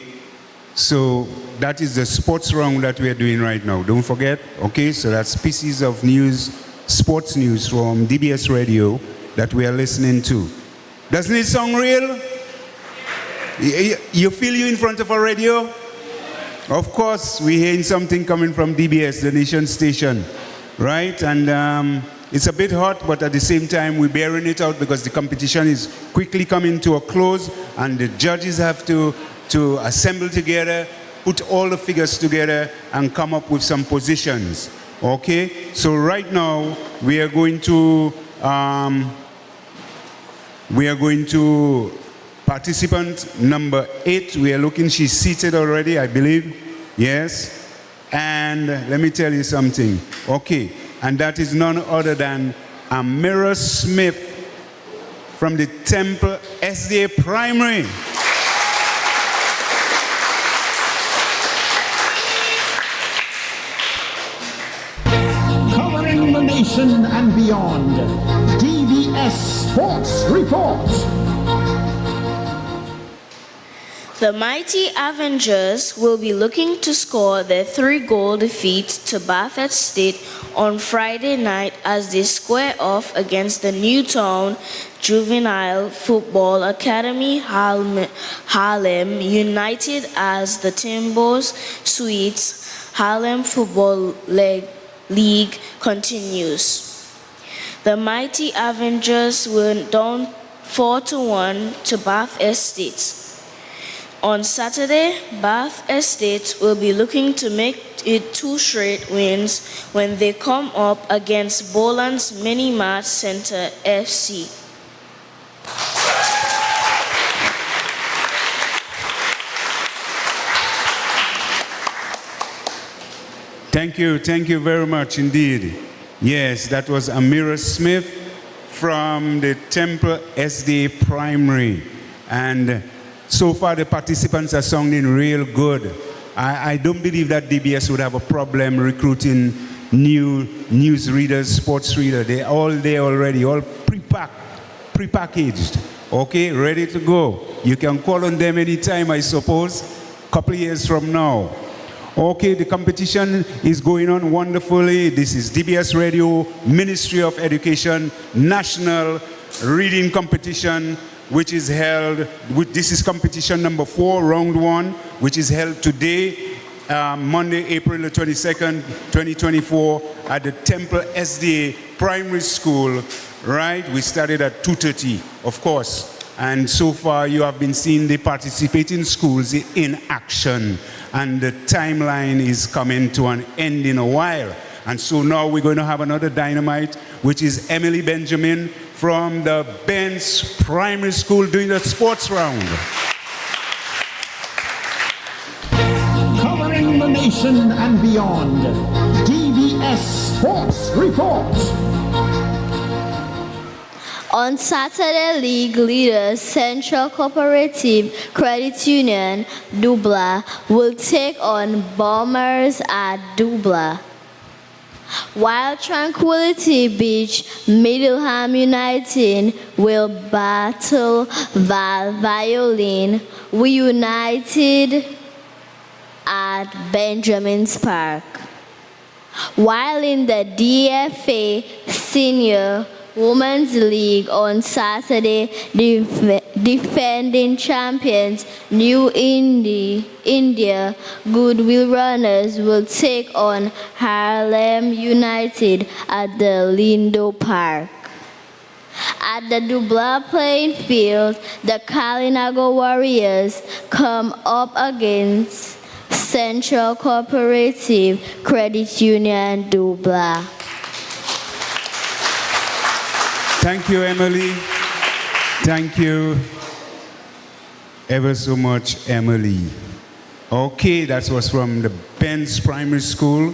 Speaker 1: So that is the sports round that we are doing right now. Don't forget. Okay, so that's pieces of news, sports news from DBS Radio that we are listening to. Doesn't it sound real? You feel you in front of a radio? Of course, we're hearing something coming from DBS, the nation station, right? And it's a bit hot, but at the same time, we're bearing it out because the competition is quickly coming to a close, and the judges have to assemble together, put all the figures together, and come up with some positions. Okay? So right now, we are going to participant number 8. We are looking, she's seated already, I believe. Yes. And let me tell you something. Okay. And that is none other than Amira Smith from the Temple SDA Primary.
Speaker 17: Covering the nation and beyond, DBS Sports Report.
Speaker 6: The mighty Avengers will be looking to score their 3-goal defeat to Bath State on Friday night as they square off against the Newtown Juvenile Football Academy Harlem United as the Timbers Sweets Harlem Football League continues. The mighty Avengers went down 4-1 to Bath Estate. On Saturday, Bath Estate will be looking to make it 2 straight wins when they come up against Boland's Mini-Mart Center FC.
Speaker 1: Thank you very much indeed. Yes, that was Amira Smith from the Temple SD Primary. And so far the participants are sounding real good. I don't believe that DBS would have a problem recruiting new news readers, sports readers. They're all there already, all prepackaged, okay, ready to go. You can call on them anytime, I suppose, a couple of years from now. Okay, the competition is going on wonderfully. This is DBS Radio, Ministry of Education, National Reading Competition, which is held, this is competition number 4, round 1, which is held today Monday, April the 22nd, 2024, at the Temple SDA Primary School, right? We started at 2:30, of course. And so far, you have been seeing the participating schools in action. And the timeline is coming to an end in a while. And so now we're going to have another dynamite, which is Emily Benjamin from the Benz Primary School doing the sports round.
Speaker 17: Covering the nation and beyond, DBS Sports Report.
Speaker 18: On Saturday, league leaders Central Cooperative Credit Union, Dubla, will take on Bombers at Dubla. While Tranquility Beach, Middleham United will battle Violin, we United at Benjamin's Park. While in the DFA Senior Women's League on Saturday, defending champions New India Goodwill Runners will take on Harlem United at the Lindo Park. At the Dubla playing field, the Kalinago Warriors come up against Central Cooperative Credit Union Dubla.
Speaker 1: Thank you, Emily. Thank you ever so much, Emily. Okay, that was from the Benz Primary School,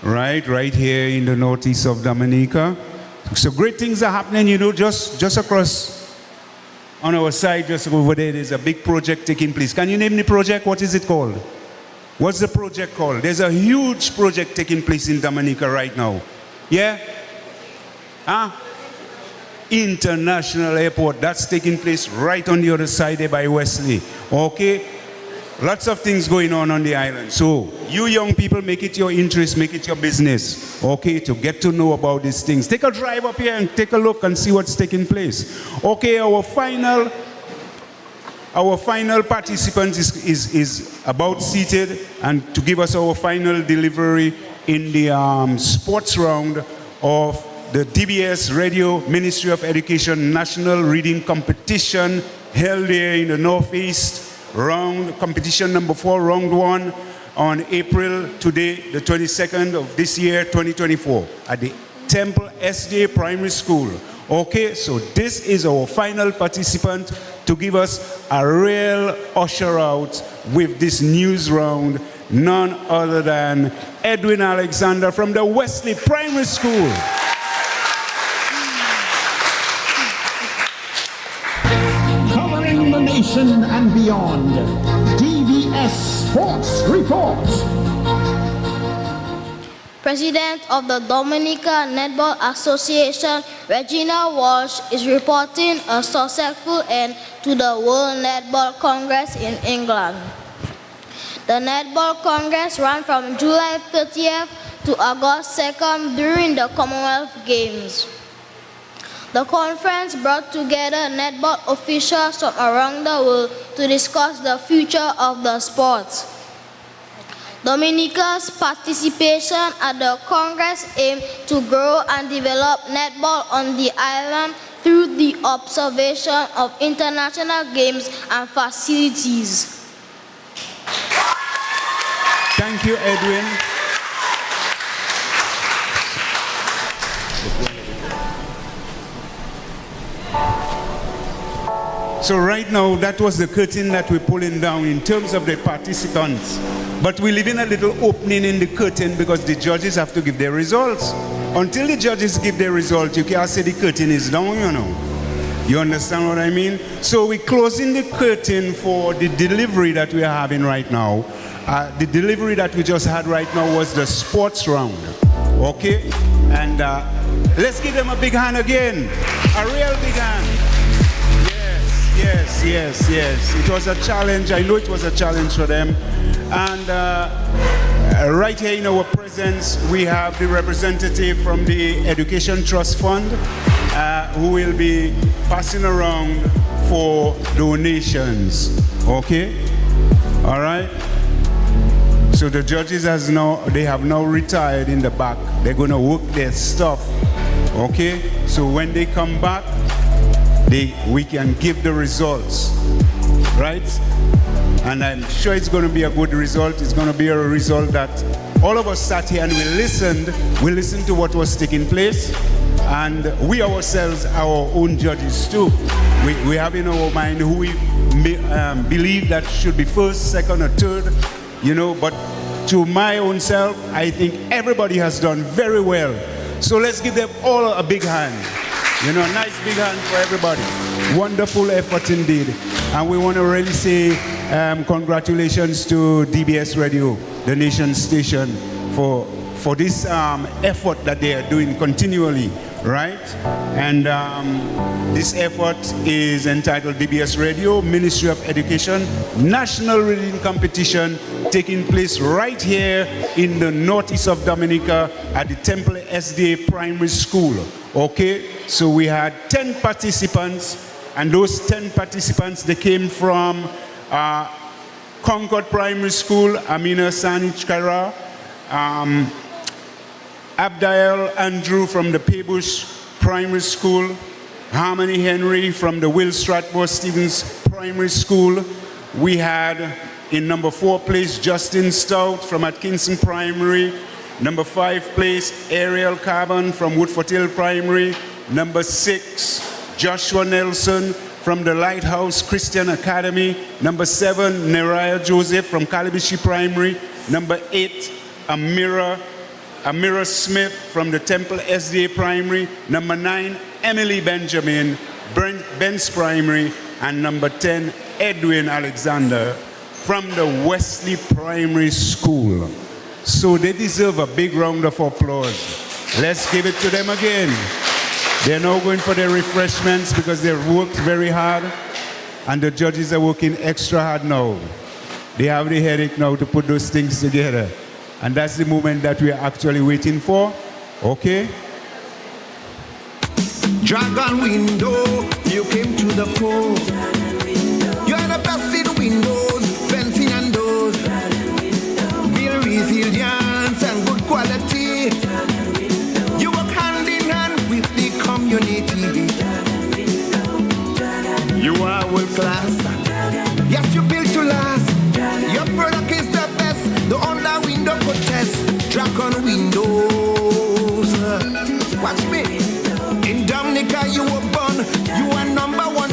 Speaker 1: right here in the northeast of Dominica. So great things are happening, you know, just across on our side, just over there, there's a big project taking place. Can you name the project? What is it called? What's the project called? There's a huge project taking place in Dominica right now. Yeah? Huh? International Airport, that's taking place right on the other side there by Wesley. Okay? Lots of things going on the island. So, you young people, make it your interest, make it your business, okay, to get to know about these things. Take a drive up here and take a look and see what's taking place. Okay, our final participant is about seated and to give us our final delivery in the sports round of the DBS Radio Ministry of Education National Reading Competition held here in the Northeast, round competition number 4, round 1, on April today, the 22nd of this year, 2024, at the Temple SDA Primary School. Okay, so this is our final participant to give us a real usher out with this news round, none other than Edwin Alexander from the Wesley Primary School.
Speaker 17: Covering the nation and beyond, DBS Sports Report.
Speaker 8: President of the Dominica Netball Association, Regina Walsh, is reporting a successful end to the World Netball Congress in England. The Netball Congress ran from July 30th to August 2nd during the Commonwealth Games. The conference brought together netball officials from around the world to discuss the future of the sport. Dominica's participation at the Congress aimed to grow and develop netball on the island through the observation of international games and facilities.
Speaker 1: Thank you, Edwin. So right now, that was the curtain that we're pulling down in terms of the participants. But we're leaving a little opening in the curtain because the judges have to give their results. Until the judges give their results, you can't say the curtain is down, you know. You understand what I mean? So we're closing the curtain for the delivery that we are having right now. The delivery that we just had right now was the sports round. Okay? And let's give them a big hand again. A real big hand. Yes. It was a challenge. I know it was a challenge for them. And right here in our presence, we have the representative from the Education Trust Fund who will be passing around for donations. Okay? All right? So the judges they have now retired in the back. They're going to work their stuff. Okay? So when they come back, we can give the results. Right? And I'm sure it's going to be a good result. It's going to be a result that all of us sat here and we listened to what was taking place. And we ourselves, our own judges too. We have in our mind who we believe that should be first, second, or third, but to my own self, I think everybody has done very well. So let's give them all a big hand. A nice big hand for everybody. Wonderful effort indeed. And we want to really say congratulations to DBS Radio, the nation station, for this effort that they are doing continually, right? And this effort is entitled DBS Radio, Ministry of Education, National Reading Competition, taking place right here in the northeast of Dominica at the Temple SDA Primary School. Okay, so we had 10 participants, and those 10 participants, they came from Concord Primary School, Amina Sanichkara, Abdiel Andrew from the Paybush Primary School, Harmony Henry from the Will Stratmore Stevens Primary School. We had in number 4 place Justin Stout from Atkinson Primary. Number 5 place Ariel Carbon from Woodford Hill Primary. Number 6 Joshua Nelson from the Lighthouse Christian Academy. Number 7 Neriah Joseph from Calabishi Primary. Number 8 Amira Smith from the Temple SDA Primary. Number 9 Emily Benjamin, Ben's Primary. And number 10 Edwin Alexander from the Wesley Primary School. So they deserve a big round of applause. Let's give it to them again. They're now going for their refreshments because they've worked very hard, and the judges are working extra hard now. They have the headache now to put those things together. And that's the moment that we are actually waiting for. Okay?
Speaker 9: Dragon window, you came to the fore. You are the best in windows, fencing and doors. Build resilience and good quality. You work hand in hand with the community. You are world class. Yes, you built to last. Your product is the best. The online window could test. Dragon windows. Watch me. In Dominica you were born. You are number 1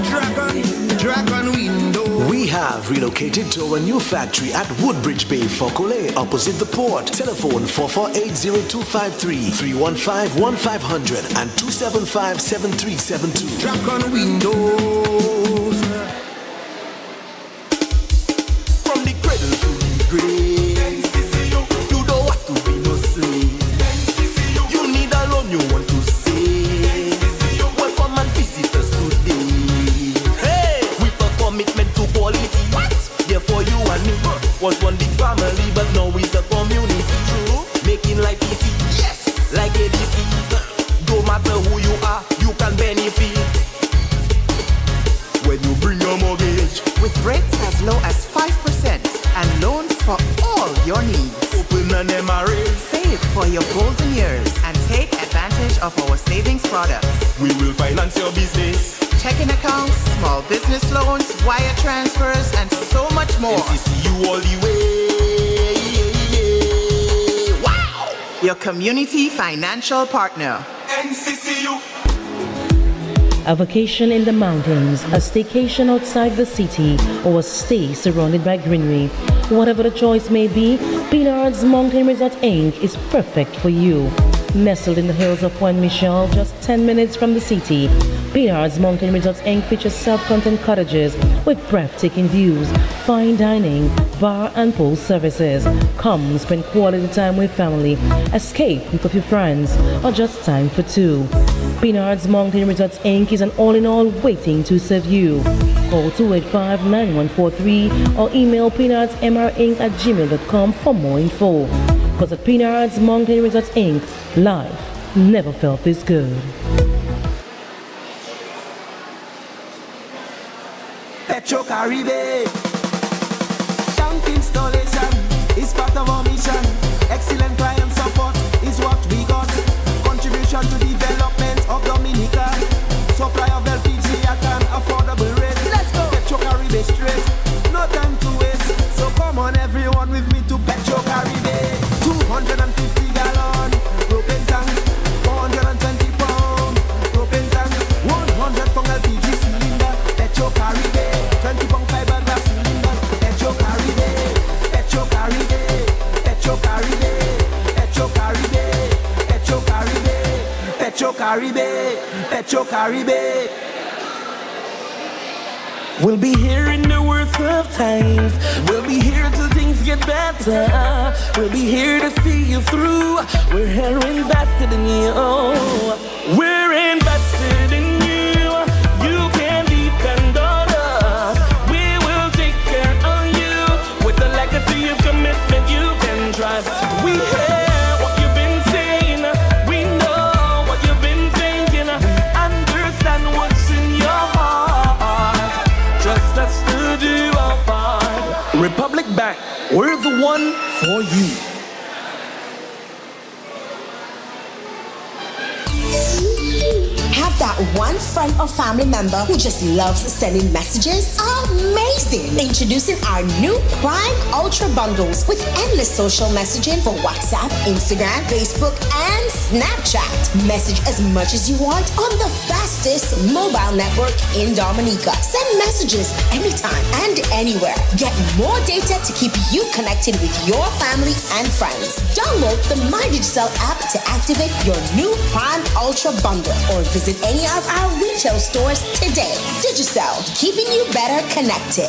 Speaker 9: dragon window.
Speaker 10: We have relocated to our new factory at Woodbridge Bay, Fokole, opposite the port. Telephone 448-0253, 315-1500 and 275-7372.
Speaker 9: Dragon windows. From the cradle to the grave, you don't want to be no slave. You need a loan you want to save. Welcome and visitors today. Hey, with a commitment to quality. What? Therefore you and me was one big family, but now it's a community. True. Making life easy. Yes. Like ABC. No matter who you are, you can benefit. When you bring your mortgage
Speaker 15: with rates as low as 5% and loans for all your needs.
Speaker 9: Open an MRA.
Speaker 15: Save for your golden years and take advantage of our savings products.
Speaker 9: We will finance your business.
Speaker 15: Checking accounts, small business loans, wire transfers, and so much more.
Speaker 9: NCCU all the way. Wow!
Speaker 15: Your community financial partner.
Speaker 9: NCCU.
Speaker 14: A vacation in the mountains, a staycation outside the city, or a stay surrounded by greenery. Whatever the choice may be, Pinard's Mountain Resort Inc. is perfect for you. Nestled in the hills of Point Michel, just 10 minutes from the city, Pinard's Mountain Resort Inc. features self-contained cottages with breathtaking views, fine dining, bar and pool services. Come spend quality time with family, escape with a few friends, or just time for two. Pinard's Mountain Resort Inc. is an all-in-all waiting to serve you. Call 285-9143 or email pinardsmrinc@gmail.com for more info. Because at Pinard's Mountain Resort Inc., life never felt this good.
Speaker 9: Petro Caribbean. Tank installation,
Speaker 12: is part of our mission. Excellent client support is what we got. Contribution to development of Dominica. Supply of LPG at an affordable rate. Let's go. Petro Caribe straight, no time to waste. So come on everyone with me to Petro Caribe. 250 gallon propane tank, 420 pound propane tank, 100 pound LPG cylinder. Petro Caribe, 20 pound fiberglass cylinder. Petro Caribe, Petro Caribe, Petro Caribe, Petro Caribe, Petro Caribe, Petro Caribe, Petro Caribe. We'll be here in the worst of times. We'll be here till things get better. We'll be here to see you through. We're here invested in you. We're invested in you. You can depend on us. We will take care of you. With the legacy of commitment you can trust. We hear what you've been saying. We know what you've been thinking. Understand what's in your heart. Trust us to do our part. Republic Bank, we're the one for you.
Speaker 13: Have that one friend or family member who just loves sending messages? Amazing! Introducing our new Prime Ultra Bundles with endless social messaging for WhatsApp, Instagram, Facebook, and Snapchat. Message as much as you want on the fastest mobile network in Dominica. Send messages anytime and anywhere. Get more data to keep you connected with your family and friends. Download the MyDigital app to activate your new Prime Ultra Bundle or visit any of our retail stores today. Digicel, keeping you better connected.